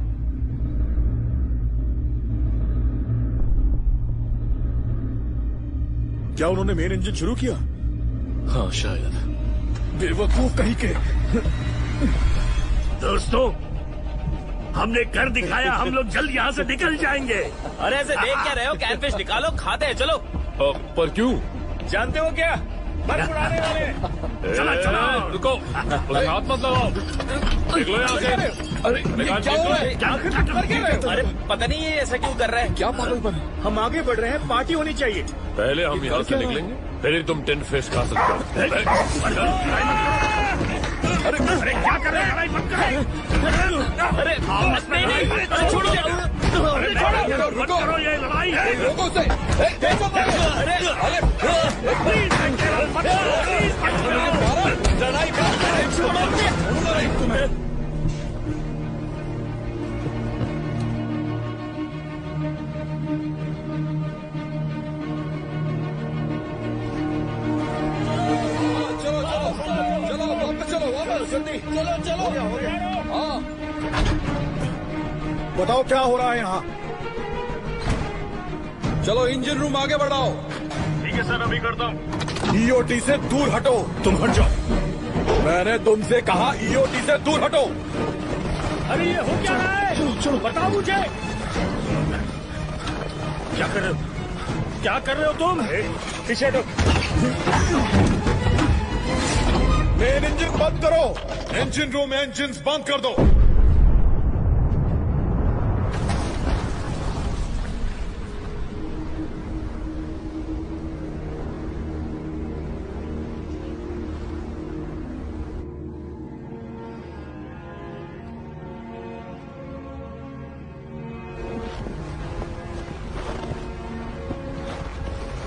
D: क्या उन्होंने मेन इंजन शुरू किया?
A: हाँ शायद।
D: बेवकूफ कहीं के।
E: दोस्तों, हमने कर दिखाया, हम लोग जल्द यहाँ से निकल जाएंगे।
R: अरे ऐसे देख क्या रहे हो? कैटफिश निकालो, खाते हैं, चलो।
A: पर क्यों?
R: जानते हो क्या? बर्फ उड़ाने वाले।
E: चलो चलो,
C: रुको, उसे हाथ मत लगाओ, निकलो यहाँ से।
R: अरे अरे पता नहीं ये ऐसा क्यों कर रहा है। क्या पागलपन? हम आगे बढ़ रहे हैं, पार्टी होनी चाहिए।
C: पहले हम यहाँ से निकलेंगे, फिर ही तुम टिन फिश खा सकते हो।
E: अरे क्या कर रहे हैं? लड़ाई मत करो।
R: अरे नहीं, छोड़ो,
E: मत करो, ये लड़ाई है।
R: लोगों से
D: चलो। हाँ, बताओ क्या हो रहा है यहाँ?
H: चलो इंजन रूम आगे बढ़ाओ।
C: ठीक है सर, अभी करता हूँ।
D: ईओटी से दूर हटो।
E: तुम हट जाओ।
D: मैंने तुमसे कहा ईओटी से दूर हटो।
E: अरे ये हो क्या रहा है? चलो बताओ मुझे, क्या कर रहे हो? क्या कर रहे हो तुम? पीछे हटो।
D: मेन इंजन बंद करो। इंजन रूम में इंजन बंद कर दो।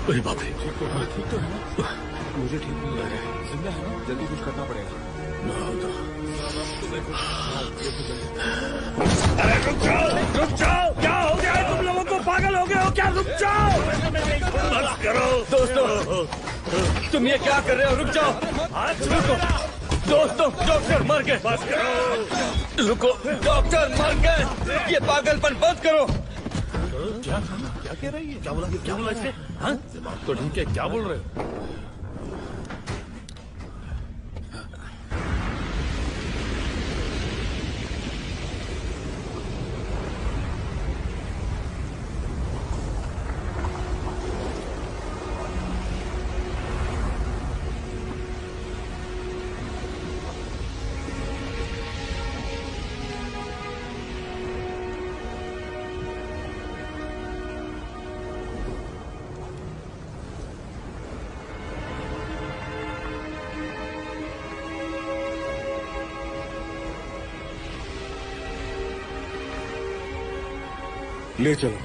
E: अरे बाप रे,
D: ठीक तो है ना? मुझे ठीक नहीं लग रहा है। जिंदा है ना? जल्दी कुछ करना पड़ेगा।
E: अरे रुक जाओ, क्या हो गया है तुम लोगों को? पागल हो गए हो क्या? रुक जाओ, बस करो।
R: दोस्तों, तुम ये क्या कर रहे हो? रुक जाओ। रुको दोस्तों, डॉक्टर मर गए।
E: बस करो।
R: रुको, डॉक्टर मर गए। ये पागलपन बंद करो।
E: क्या कह रही है? क्या बोला इसने? हाँ,
C: तो ठीक है, क्या बोल रहे हो?
D: ले चलो।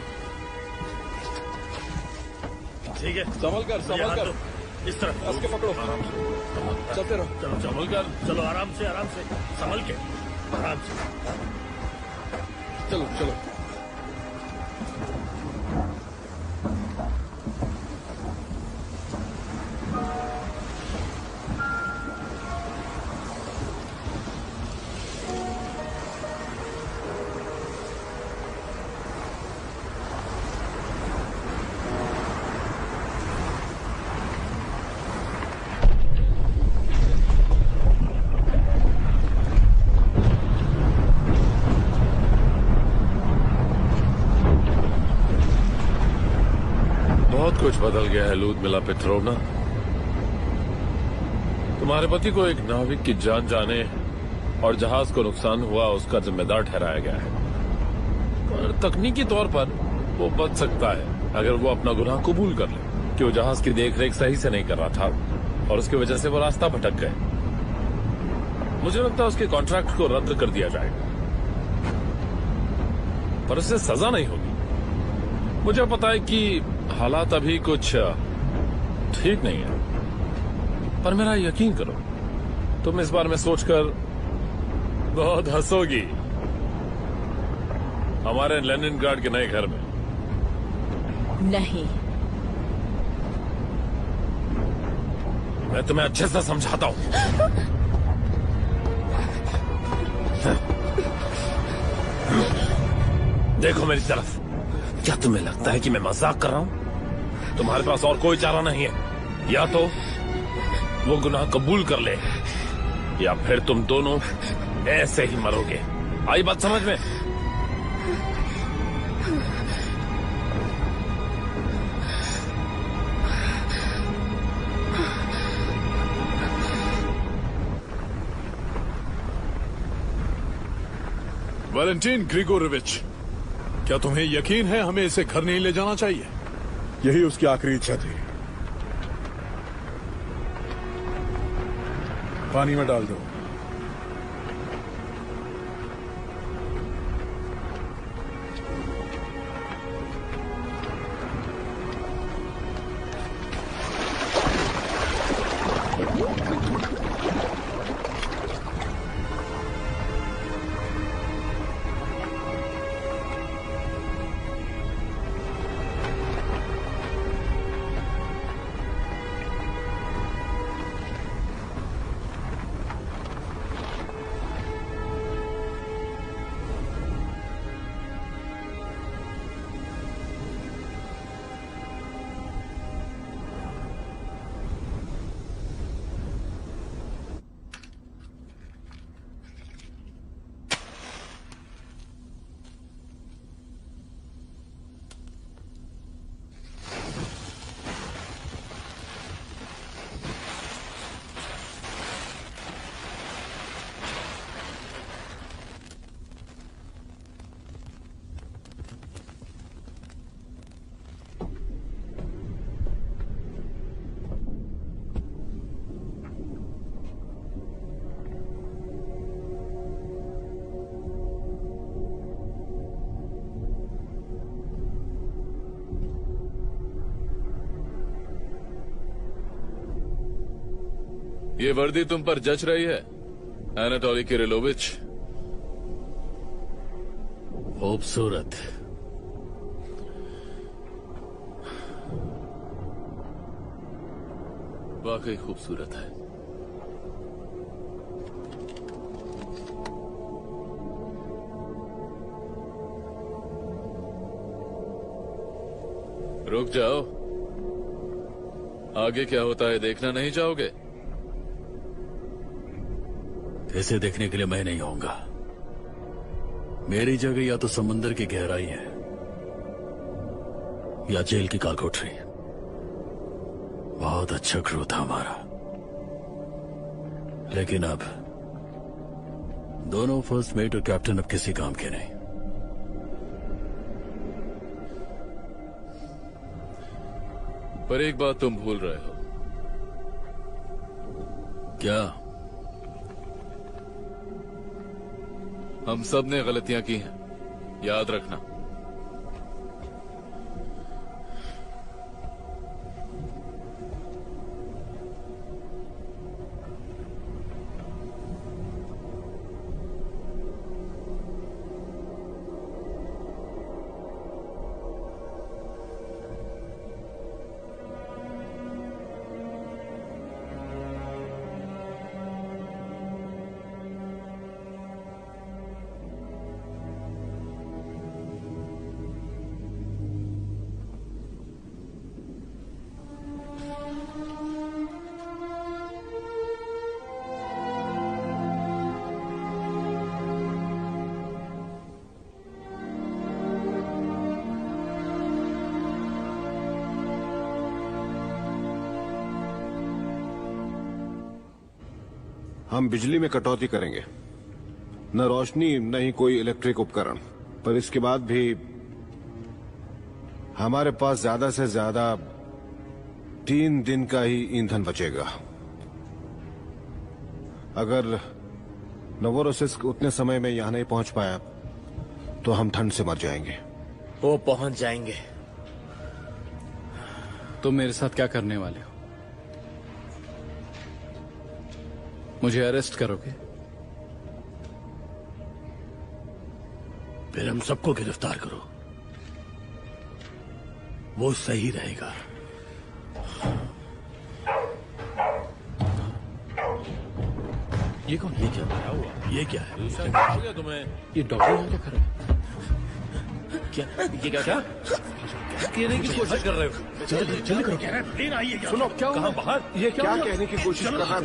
E: ठीक है,
H: संभल कर, संभल कर।
E: इस तरफ
H: उसके पकड़ो, चलते रहो।
E: चलो संभल कर, चलो आराम से संभल के, आराम से।
H: चलो चलो।
C: कुछ बदल गया है लूदमिला पेट्रोवना। तुम्हारे पति को एक नाविक की जान जाने और जहाज को नुकसान हुआ उसका जिम्मेदार ठहराया गया है। पर तकनीकी तौर पर वो बच सकता है अगर वो अपना गुनाह कबूल कर ले कि वो जहाज की देखरेख सही से नहीं कर रहा था और उसकी वजह से वो रास्ता भटक गए। मुझे लगता है उसके कॉन्ट्रैक्ट को रद्द कर दिया जाएगा, पर उससे सजा नहीं होगी। मुझे पता है कि हालात अभी कुछ ठीक नहीं है, पर मेरा यकीन करो, तुम इस बारे में सोचकर बहुत हंसोगी। हमारे लेनिनग्राड के नए घर में
K: नहीं,
C: मैं तुम्हें अच्छे से समझाता हूँ। देखो मेरी तरफ। क्या तुम्हें लगता है कि मैं मजाक कर रहा हूँ? तुम्हारे पास और कोई चारा नहीं है। या तो वो गुनाह कबूल कर ले, या फिर तुम दोनों ऐसे ही मरोगे। आई बात समझ में?
F: वैलेंटीन ग्रिगोरोविच, क्या तुम्हें यकीन है हमें इसे घर नहीं ले जाना चाहिए?
D: यही उसकी आखिरी इच्छा थी। पानी में डाल दो।
A: ये वर्दी तुम पर जच रही है, एनाटोली किरिलोविच?
B: खूबसूरत।
A: वाकई खूबसूरत है। रुक जाओ, आगे क्या होता है देखना नहीं चाहोगे?
B: इसे देखने के लिए मैं नहीं आऊंगा। मेरी जगह या तो समुंदर की गहराई है या जेल की कालकोठरी। बहुत अच्छा क्रू था हमारा, लेकिन अब दोनों फर्स्ट मेट और कैप्टन अब किसी काम के नहीं।
A: पर एक बात तुम भूल रहे हो।
B: क्या?
A: हम सब ने गलतियां की हैं, याद रखना।
M: हम बिजली में कटौती करेंगे, न रोशनी न ही कोई इलेक्ट्रिक उपकरण। पर इसके बाद भी हमारे पास ज्यादा से ज्यादा 3 दिन का ही ईंधन बचेगा। अगर नवोरोसिस्क उतने समय में यहां नहीं पहुंच पाया तो हम ठंड से मर जाएंगे।
E: वो पहुंच जाएंगे।
H: तुम मेरे साथ क्या करने वाले हो? मुझे अरेस्ट करोगे?
E: फिर हम सबको गिरफ्तार करो, वो सही रहेगा। ये कौन? ये क्या हुआ? ये क्या है?
C: हो गया तुम्हें?
E: ये डॉक्टर यहाँ क्या कर रहे हैं? क्या ये क्या
C: कहने की कोशिश कर रहे हो?
E: जल्दी करो। ट्रेन आई है।
C: सुनो, क्या
E: कहाँ बाहर? ये क्या
C: कहने की कोशिश कर रहा है?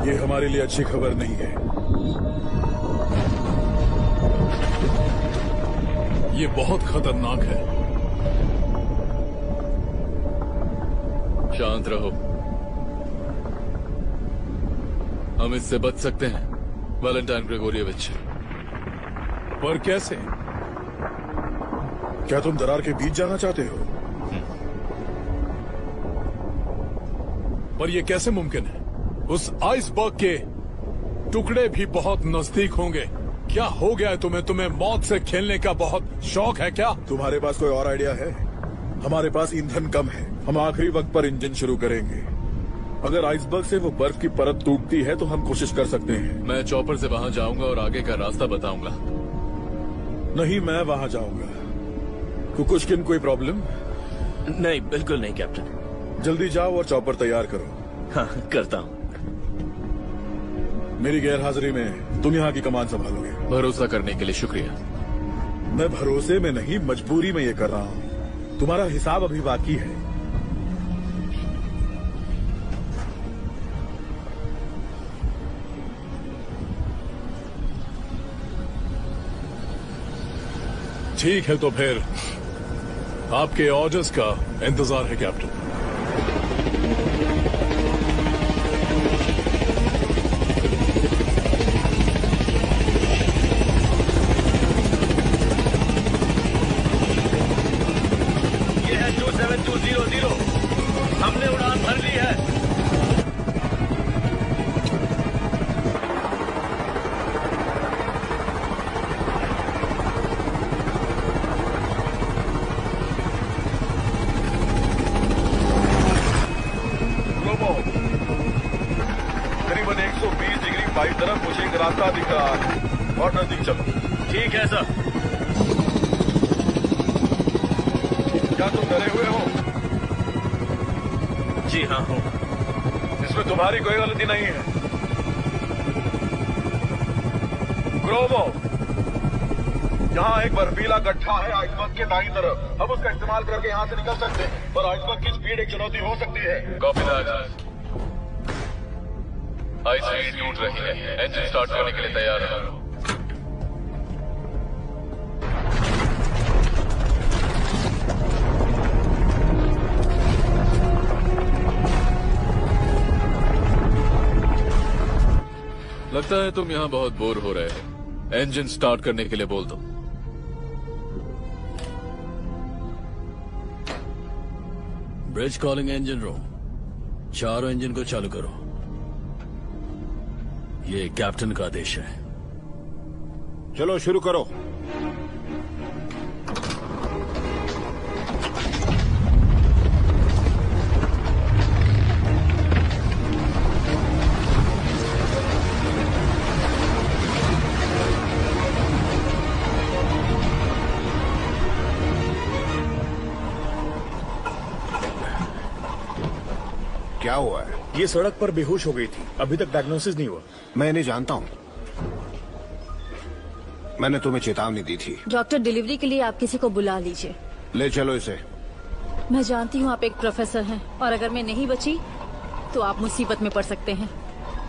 D: ये हमारे लिए अच्छी खबर नहीं है।
F: ये बहुत खतरनाक है।
A: शांत रहो, हम इससे बच सकते हैं वैलेंटाइन ग्रेगोरियविच।
F: पर कैसे?
D: क्या तुम दरार के बीच जाना चाहते हो?
F: पर यह कैसे मुमकिन है? उस आइसबर्ग के टुकड़े भी बहुत नजदीक होंगे। क्या हो गया है तुम्हें? तुम्हें मौत से खेलने का बहुत शौक है क्या?
D: तुम्हारे पास कोई और आइडिया है? हमारे पास ईंधन कम है। हम आखिरी वक्त पर इंजन शुरू करेंगे। अगर आइसबर्ग से वो बर्फ की परत टूटती है तो हम कोशिश कर सकते हैं।
A: मैं चॉपर से वहां जाऊंगा और आगे का रास्ता बताऊंगा।
D: नहीं, मैं वहां जाऊंगा। कुकुशकिन कोई प्रॉब्लम?
L: नहीं, बिल्कुल नहीं कैप्टन।
D: जल्दी जाओ और चॉपर तैयार करो।
L: हाँ, करता हूँ।
D: मेरी गैरहाजिरी में तुम यहाँ की कमान संभालोगे।
A: भरोसा करने के लिए शुक्रिया।
D: मैं भरोसे में नहीं, मजबूरी में ये कर रहा हूँ। तुम्हारा हिसाब अभी बाकी है।
F: ठीक है, तो फिर आपके ऑर्डर्स का इंतजार है कैप्टन।
L: हमने उड़ान भर ली है।
D: करीबन 120 डिग्री बाई तरफ मुझे एक रास्ता दिख रहा है और नजदीक चलो।
L: ठीक है सर।
D: क्या तुम डरे हुए हो?
L: जी हाँ हूँ।
D: इसमें तुम्हारी कोई गलती नहीं है। ग्रोवो, यहाँ एक बर्फीला गड्ढा है आइसबर्ग के दाईं तरफ। हम उसका इस्तेमाल करके यहाँ से निकल सकते हैं, पर आइसबर्ग की स्पीड एक चुनौती हो सकती है।
A: Copy that. आइस स्पीड टूट रही है। इंजन स्टार्ट करने के लिए तैयार रहो। लगता है तुम यहाँ बहुत बोर हो रहे हो। इंजन स्टार्ट करने के लिए बोल दो।
B: ब्रिज कॉलिंग इंजन रूम, चारों इंजन को चालू करो। ये कैप्टन का आदेश है।
M: चलो शुरू करो। क्या हुआ है?
D: ये सड़क पर बेहोश हो गई थी। अभी तक डायग्नोसिस नहीं हुआ।
M: मैं इन्हें जानता हूँ। मैंने तुम्हें चेतावनी दी थी।
O: डॉक्टर, डिलीवरी के लिए आप किसी को बुला लीजिए।
M: ले चलो इसे।
O: मैं जानती हूँ आप एक प्रोफेसर हैं और अगर मैं नहीं बची तो आप मुसीबत में पड़ सकते हैं।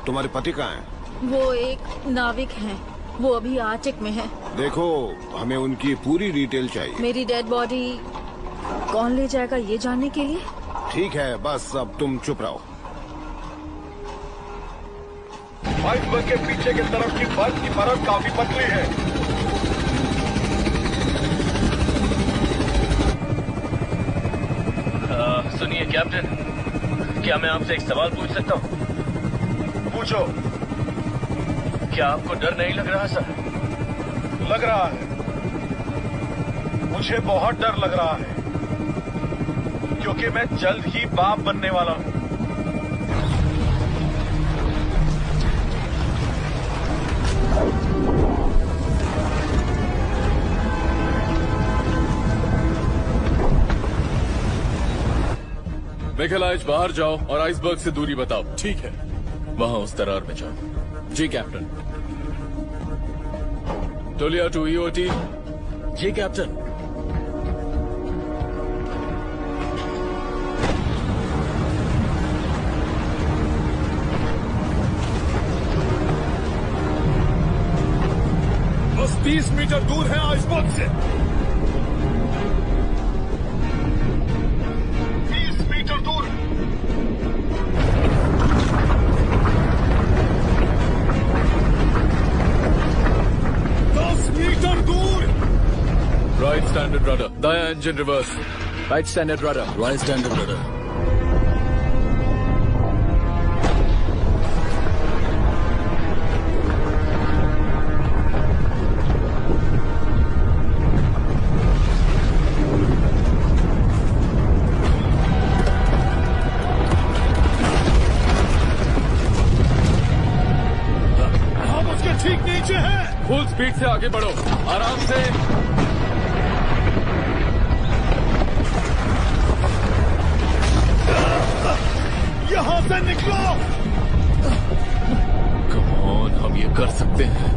M: तुम्हारे पति कहाँ हैं?
O: वो एक नाविक हैं। वो अभी आर्टिक में हैं।
M: देखो, हमें उनकी पूरी डिटेल चाहिए।
O: मेरी डेड बॉडी कौन ले जाएगा ये जानने के लिए?
M: ठीक है, बस अब तुम चुप रहो।
D: आइसबर्ग के पीछे की तरफ की बर्फ की परत काफी पतली है।
L: सुनिए कैप्टन, क्या मैं आपसे एक सवाल पूछ सकता हूँ?
D: पूछो।
L: क्या आपको डर नहीं लग रहा सर?
D: लग रहा है, मुझे बहुत डर लग रहा है, क्योंकि मैं जल्द ही बाप बनने वाला हूं।
A: मिखेल आइच, बाहर जाओ और आइसबर्ग से दूरी बताओ।
F: ठीक है।
A: वहां उस दरार में जाओ।
B: जी कैप्टन।
A: टोलिया टू ईओटी।
B: जी कैप्टन।
F: बस 30 मीटर दूर है आइसबर्ग से।
D: 30 मीटर दूर।
A: राइट स्टैंडर्ड रडर, दाया engine reverse.
H: Right standard rudder,
B: right standard rudder.
F: हम उसके ठीक नीचे हैं।
A: फुल स्पीड से आगे बढ़ो, आराम से।
F: यहां से निकलो।
A: कम ऑन, हम ये कर सकते हैं।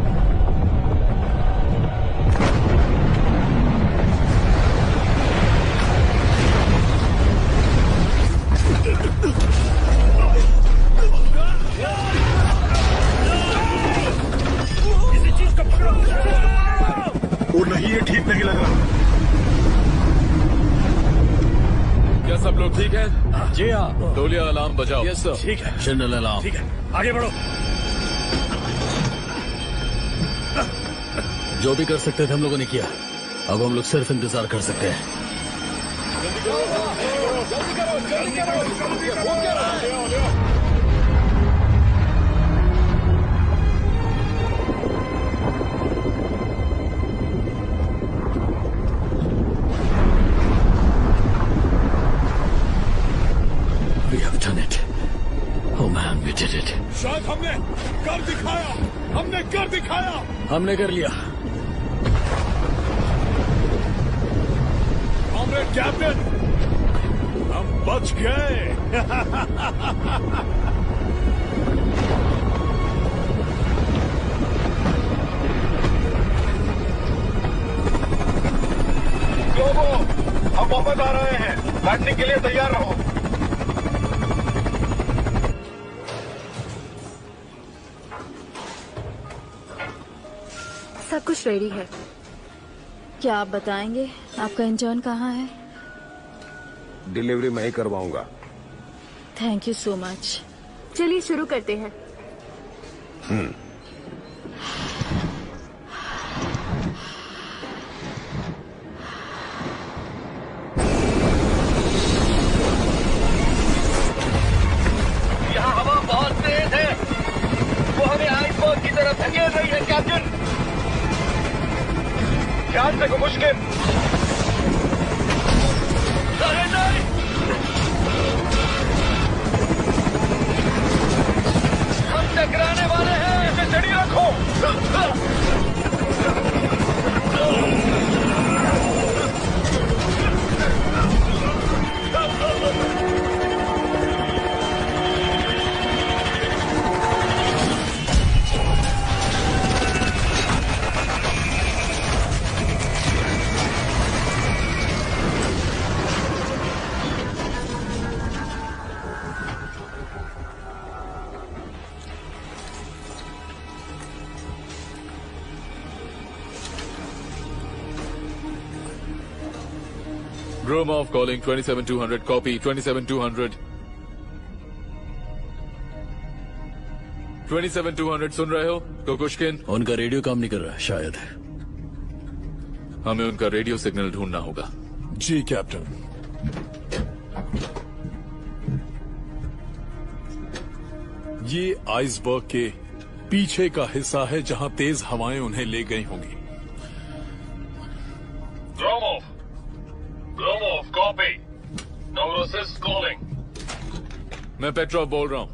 F: किसी चीज को पकड़ो। वो नहीं, ये ठीक नहीं लग रहा।
A: क्या सब लोग ठीक हैं?
B: जी हाँ।
A: टोलिया अलार्म बजाओ।
B: Yes sir.
E: ठीक है,
B: सिग्नल अलार्म।
E: ठीक है, आगे बढ़ो।
B: जो भी कर सकते थे हम लोगों ने किया, अब हम लोग सिर्फ इंतजार कर सकते हैं। We have done it. Oh man, we did it.
F: शायद हमने कर दिखाया। हमने कर दिखाया।
B: हमने कर लिया।
F: कॉमरेड कैप्टन, हम बच गए।
D: लोगों, हम वापस आ रहे हैं। लैंडिंग के लिए तैयार रहो।
O: सब कुछ रेडी है। क्या आप बताएंगे आपका इंटर्न कहाँ है?
M: डिलीवरी मैं ही करवाऊंगा।
O: Thank you so much.
I: चलिए शुरू करते हैं।
L: यहाँ हवा बहुत तेज है, वो हमें आइसबर्ग की तरफ धकेल रही है कैप्टन।
D: ध्यान से को मुश्किल।
L: अरे नहीं, हम टकराने वाले हैं।
D: इसे जड़ी रखो।
A: Gromov calling 27200, copy 27200. 27200 सुन रहे हो? कुकुश्किन,
B: उनका रेडियो काम नहीं कर रहा शायद।
A: हमें उनका रेडियो सिग्नल ढूंढना होगा।
F: जी कैप्टन। ये आइसबर्ग के पीछे का हिस्सा है जहां तेज हवाएं उन्हें ले गई होंगी।
C: Gromov, copy. नोरोसिस कॉलिंग।
A: मैं पेट्रोव बोल रहा हूँ।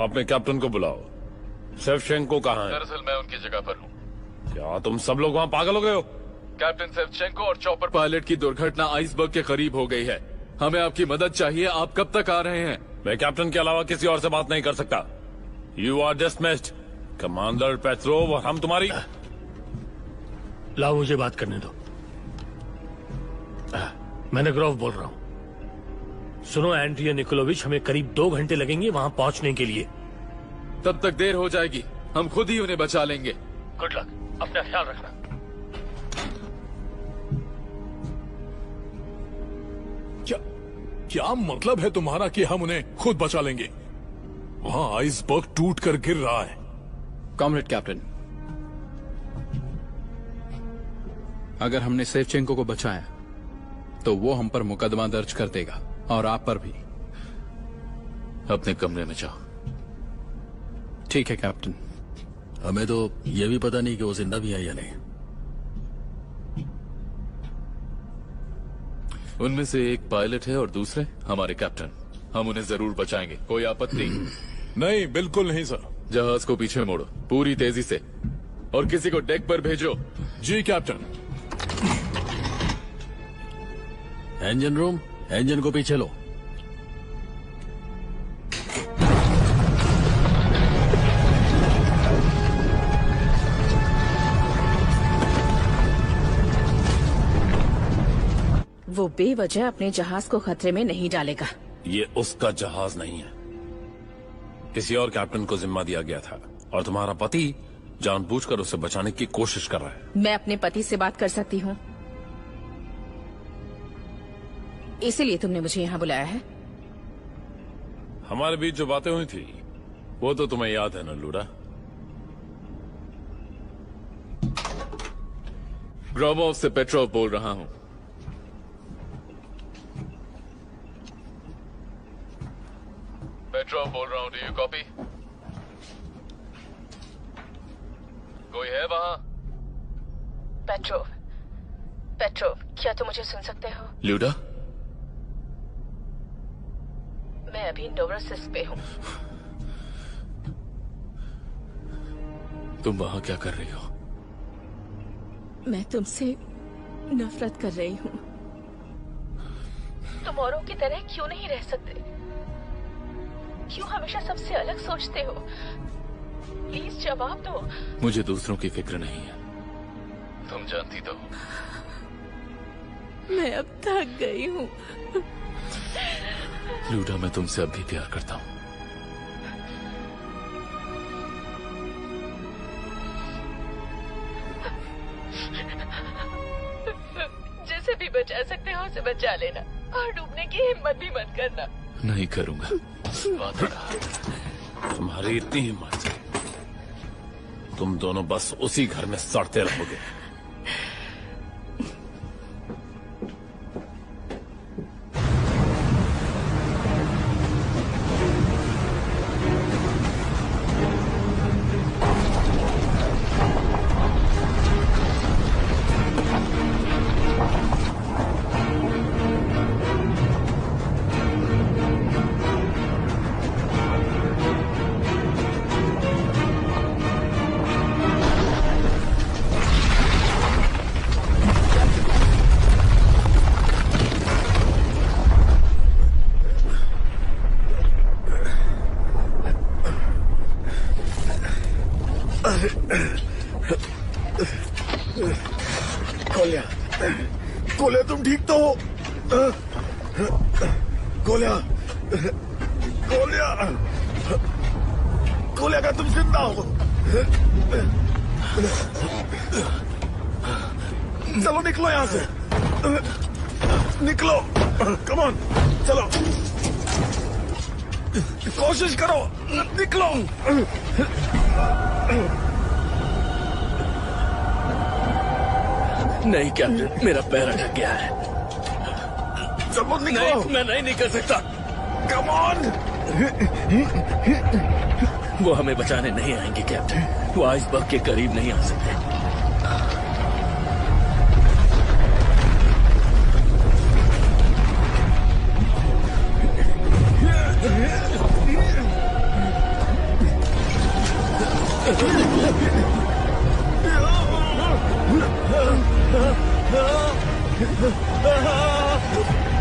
C: अपने कैप्टन को बुलाओ। सेवचेंको कहाँ है?
A: दरअसल मैं उनकी जगह पर हूँ।
C: क्या तुम सब लोग वहाँ पागल हो गए हो?
A: कैप्टन सेवचेंको और चॉपर पायलट की दुर्घटना आइसबर्ग के करीब हो गई है। हमें आपकी मदद चाहिए। आप कब तक आ रहे हैं?
C: मैं कैप्टन के अलावा किसी और से बात नहीं कर सकता। You are dismissed, commander Petrov. और हम तुम्हारी...
E: लाओ मुझे बात करने दो। मैं ग्रोव बोल रहा हूँ। सुनो एंड्रिया निकोलोविच, हमें करीब 2 घंटे लगेंगे वहां पहुंचने के लिए।
A: तब तक देर हो जाएगी। हम खुद ही उन्हें बचा लेंगे।
E: गुड लक, अपना ख्याल रखना।
F: क्या मतलब है तुम्हारा कि हम उन्हें खुद बचा लेंगे? वहां आइसबर्ग टूट कर गिर रहा है।
H: कॉमरेड कैप्टन, अगर हमने सेवचेंको को बचाया तो वो हम पर मुकदमा दर्ज कर देगा और आप पर भी।
A: अपने कमरे में जाओ।
H: ठीक है कैप्टन।
B: हमें तो ये भी पता नहीं कि वो जिंदा भी है या नहीं।
A: उनमें से एक पायलट है और दूसरे हमारे कैप्टन। हम उन्हें जरूर बचाएंगे। कोई आपत्ति?
F: नहीं, बिल्कुल नहीं सर।
A: जहाज को पीछे मोड़ो पूरी तेजी से और किसी को डेक पर भेजो।
F: जी कैप्टन।
B: इंजन रूम, इंजन को पीछे लो।
K: वो बेवजह अपने जहाज को खतरे में नहीं डालेगा।
C: ये उसका जहाज नहीं है। किसी और कैप्टन को जिम्मा दिया गया था और तुम्हारा पति जानबूझकर उसे बचाने की कोशिश कर रहा है।
K: मैं अपने पति से बात कर सकती हूँ, इसीलिए तुमने मुझे यहाँ बुलाया है।
C: हमारे बीच जो बातें हुई थी वो तो तुम्हें याद है ना लूडा?
A: ग्रोमोव से पेट्रोव बोल रहा हूँ। पेट्रोव बोल रहा हूँ। Do you copy? कोई है वहाँ?
K: पेट्रोव, पेट्रोव, क्या तुम मुझे सुन सकते हो?
A: लूडा,
K: मैं अभी नोरोसिस पे हूँ।
A: तुम वहाँ क्या कर रही हो?
K: मैं तुमसे नफरत कर रही हूँ। तुम औरों की तरह क्यों नहीं रह सकते? क्यों हमेशा सबसे अलग सोचते हो? प्लीज जवाब दो।
A: मुझे दूसरों की फिक्र नहीं है, तुम जानती तो हो।
K: मैं अब थक गई हूँ।
A: लूडा, मैं तुमसे अब भी प्यार करता हूँ।
K: जिसे भी बचा सकते हो उसे बचा लेना और डूबने की हिम्मत भी मत करना।
A: नहीं करूंगा।
C: तुम्हारी इतनी हिम्मत, तुम दोनों बस उसी घर में सड़ते रहोगे।
D: गोलिया, तुम ठीक तो हो? गोलिया, गोलिया, गोलिया का तुम जिंदा हो? चलो निकलो यहाँ से, निकलो। कम ऑन, चलो, कोशिश करो, निकलो।
E: नहीं कैप्टन, मेरा पैर अटक गया है।
D: चलो निकलो।
E: नहीं, मैं नहीं निकल सकता।
D: Come on.
L: वो हमें बचाने नहीं आएंगे कैप्टन। वो आइसबर्ग के करीब नहीं आ सकते।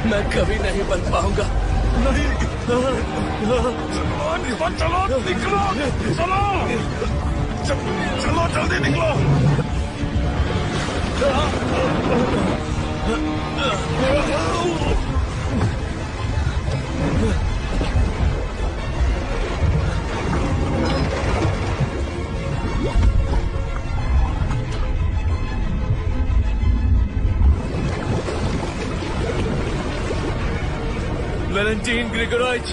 L: मैं कभी नहीं बन पाऊंगा।
F: नहीं। चलो निकलो, चलो जल्दी निकलो।
L: वैलेंटाइन ग्रिगोराइच,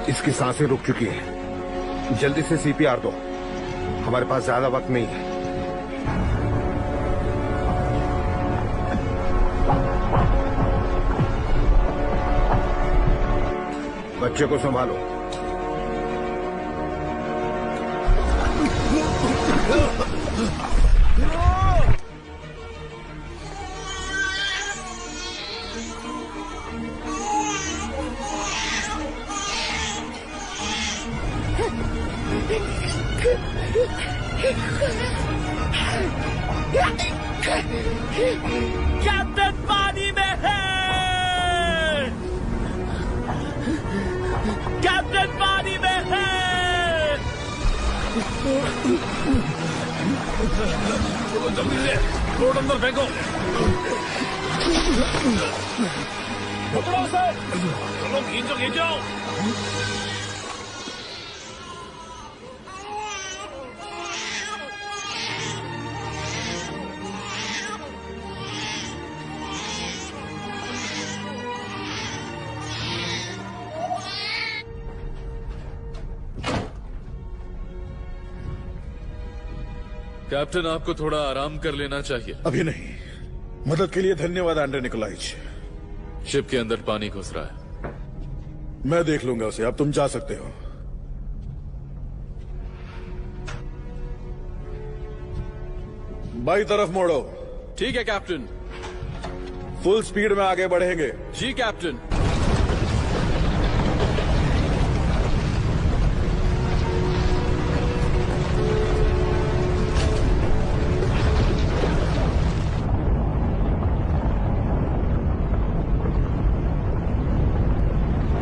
M: इसकी सांसें रुक चुकी हैं। जल्दी से सीपीआर दो, हमारे पास ज्यादा वक्त नहीं है। बच्चे को संभालो।
R: कैप्टन पानी में है। कैप्टन पानी में है।
C: जल्दी से बोट अंदर फेंको।
R: पकड़ो सर।
C: चलो खींचो खींचो।
A: कैप्टन, आपको थोड़ा आराम कर लेना चाहिए।
D: अभी नहीं। मदद के लिए धन्यवाद एंड्रे निकोलाइच।
A: शिप के अंदर पानी घुस रहा है।
D: मैं देख लूंगा उसे, अब तुम जा सकते हो। बाई तरफ मोड़ो।
H: ठीक है कैप्टन।
D: फुल स्पीड में आगे बढ़ेंगे।
H: जी कैप्टन।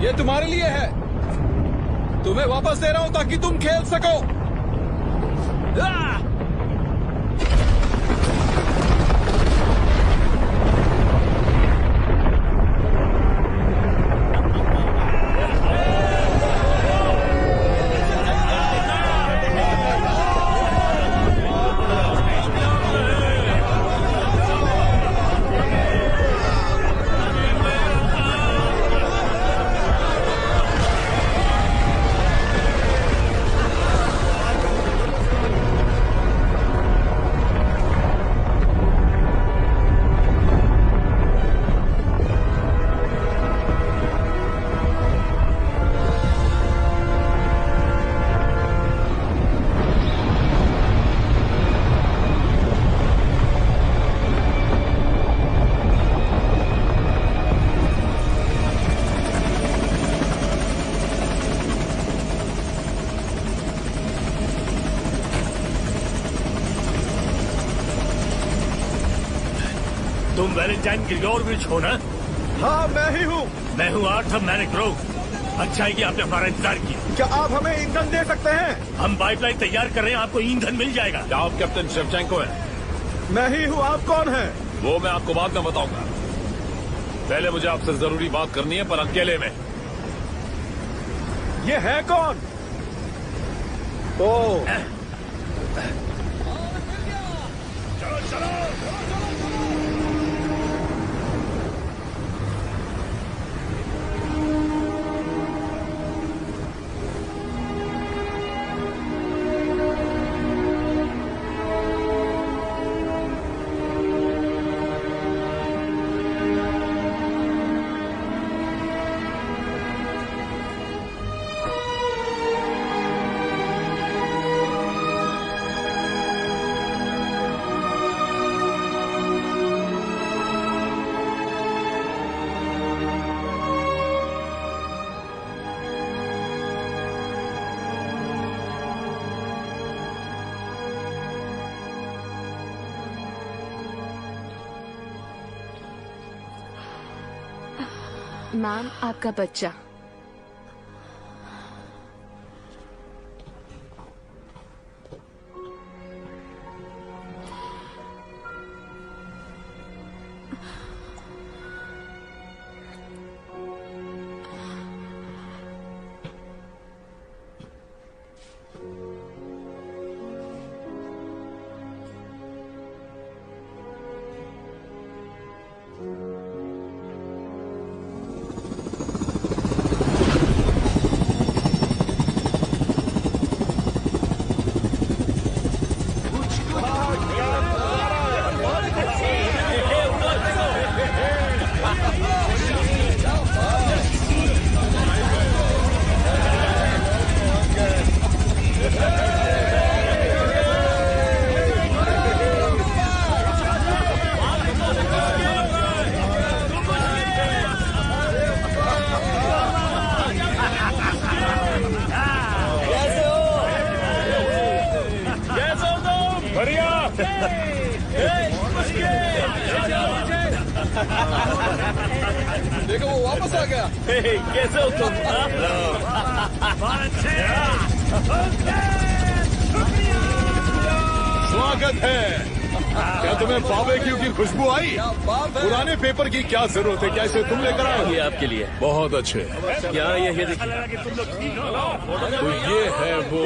H: ये तुम्हारे लिए है। तुम्हें वापस दे रहा हूं ताकि तुम खेल सको।
E: तुम वैलेंटाइन ग्रिगोरोविच हो ना?
D: हाँ, मैं ही हूँ।
E: मैं हूँ आर्थर मैनिग्रोव। अच्छा है कि आपने हमारा इंतजार किया।
D: क्या आप हमें ईंधन दे सकते हैं?
E: हम पाइपलाइन तैयार कर रहे हैं, आपको ईंधन मिल जाएगा।
C: क्या आप कैप्टन शेवचेंको हैं?
D: मैं ही हूँ। आप कौन हैं?
C: वो मैं आपको बाद में बताऊंगा। पहले मुझे आपसे जरूरी बात करनी है, पर अकेले में।
D: ये है कौन? ओह,
C: चलो चलो।
I: मैम आपका बच्चा।
R: देखो वो वापस आ गया।
L: कैसे हो तुम?
F: स्वागत है। क्या तुम्हें बारबेक्यू की खुशबू आई? पुराने पेपर की क्या जरूरत है? क्या इसे तुम लेकर आए?
L: ये आपके लिए।
F: बहुत अच्छे।
L: क्या ये देखिए।
F: तो ये है वो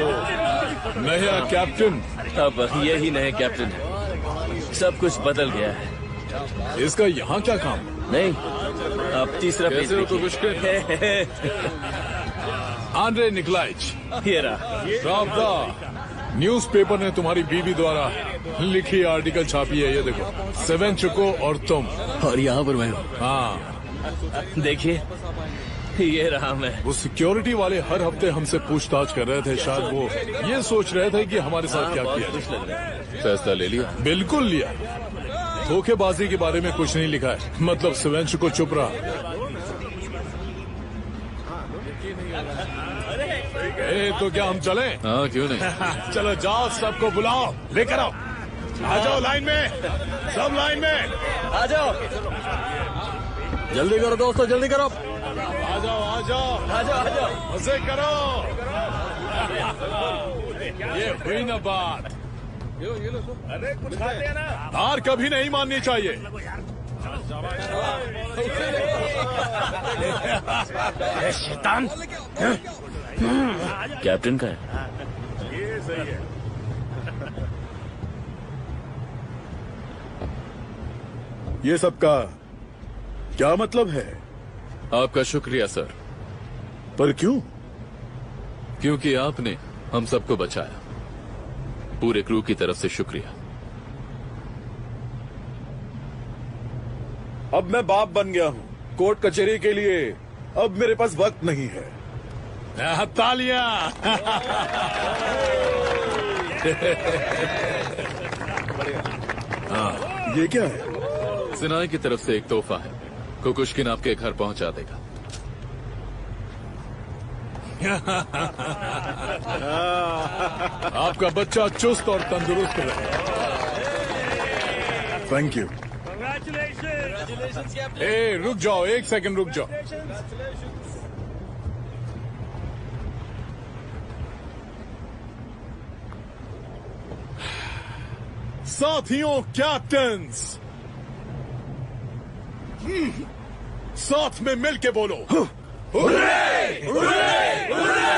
F: नया कैप्टन।
L: अब यही नए कैप्टन है। सब कुछ बदल गया है।
F: इसका यहाँ क्या काम?
L: नहीं, अब तीसरा पेज
F: कैसे हो तो मुश्किल। आंद्रे निकोलाइच,
L: ये रहा।
F: प्रावदा न्यूज़पेपर ने तुम्हारी बीवी द्वारा लिखी आर्टिकल छापी है। ये देखो, सेवेंचुको और तुम।
L: और यहाँ पर मैं हूँ।
F: हाँ
L: देखिए, ये रहा मैं।
F: वो सिक्योरिटी वाले हर हफ्ते हमसे पूछताछ कर रहे थे। शायद वो ये सोच रहे थे कि हमारे साथ क्या किया जाए।
A: फैसला ले लिया?
F: बिल्कुल लिया। धोखेबाजी के बारे में कुछ नहीं लिखा है। मतलब सेवेंचुको चुप रहा। तो क्या हम चलें?
A: हाँ क्यों नहीं।
F: चलो जाओ, सबको बुलाओ, लेकर आओ। आ जाओ लाइन में, सब लाइन में
L: आ जाओ।
B: जल्दी करो दोस्तों, जल्दी करो।
F: आ जाओ आ जाओ
L: आ जाओ आ जाओ।
F: मजे करो। ये हुई ना बात।
R: अरे कुछ खाते हैं ना।
F: हार कभी नहीं माननी चाहिए।
E: शैतान।
L: कैप्टन का है।
R: ये सही है।
D: ये सब का क्या मतलब है?
A: आपका शुक्रिया सर।
D: पर क्यों?
A: क्योंकि आपने हम सबको बचाया। पूरे क्रू की तरफ से शुक्रिया।
D: अब मैं बाप बन गया हूँ। कोर्ट कचहरी के लिए अब मेरे पास वक्त नहीं है।
F: तालियां। ये क्या है?
A: सिनाई की तरफ से एक तोहफा है। कुकुश्किन आपके घर पहुंचा देगा।
F: आपका बच्चा चुस्त और तंदुरुस्त रहे। Thank you. ए, रुक जाओ, एक सेकंड रुक जाओ। साथियों, कैप्टन्स, साथ में मिलके बोलो। हुर्रे! हुर्रे! हुर्रे!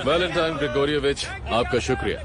A: वैलेंटाइन ग्रेगोरियोविच, आपका शुक्रिया।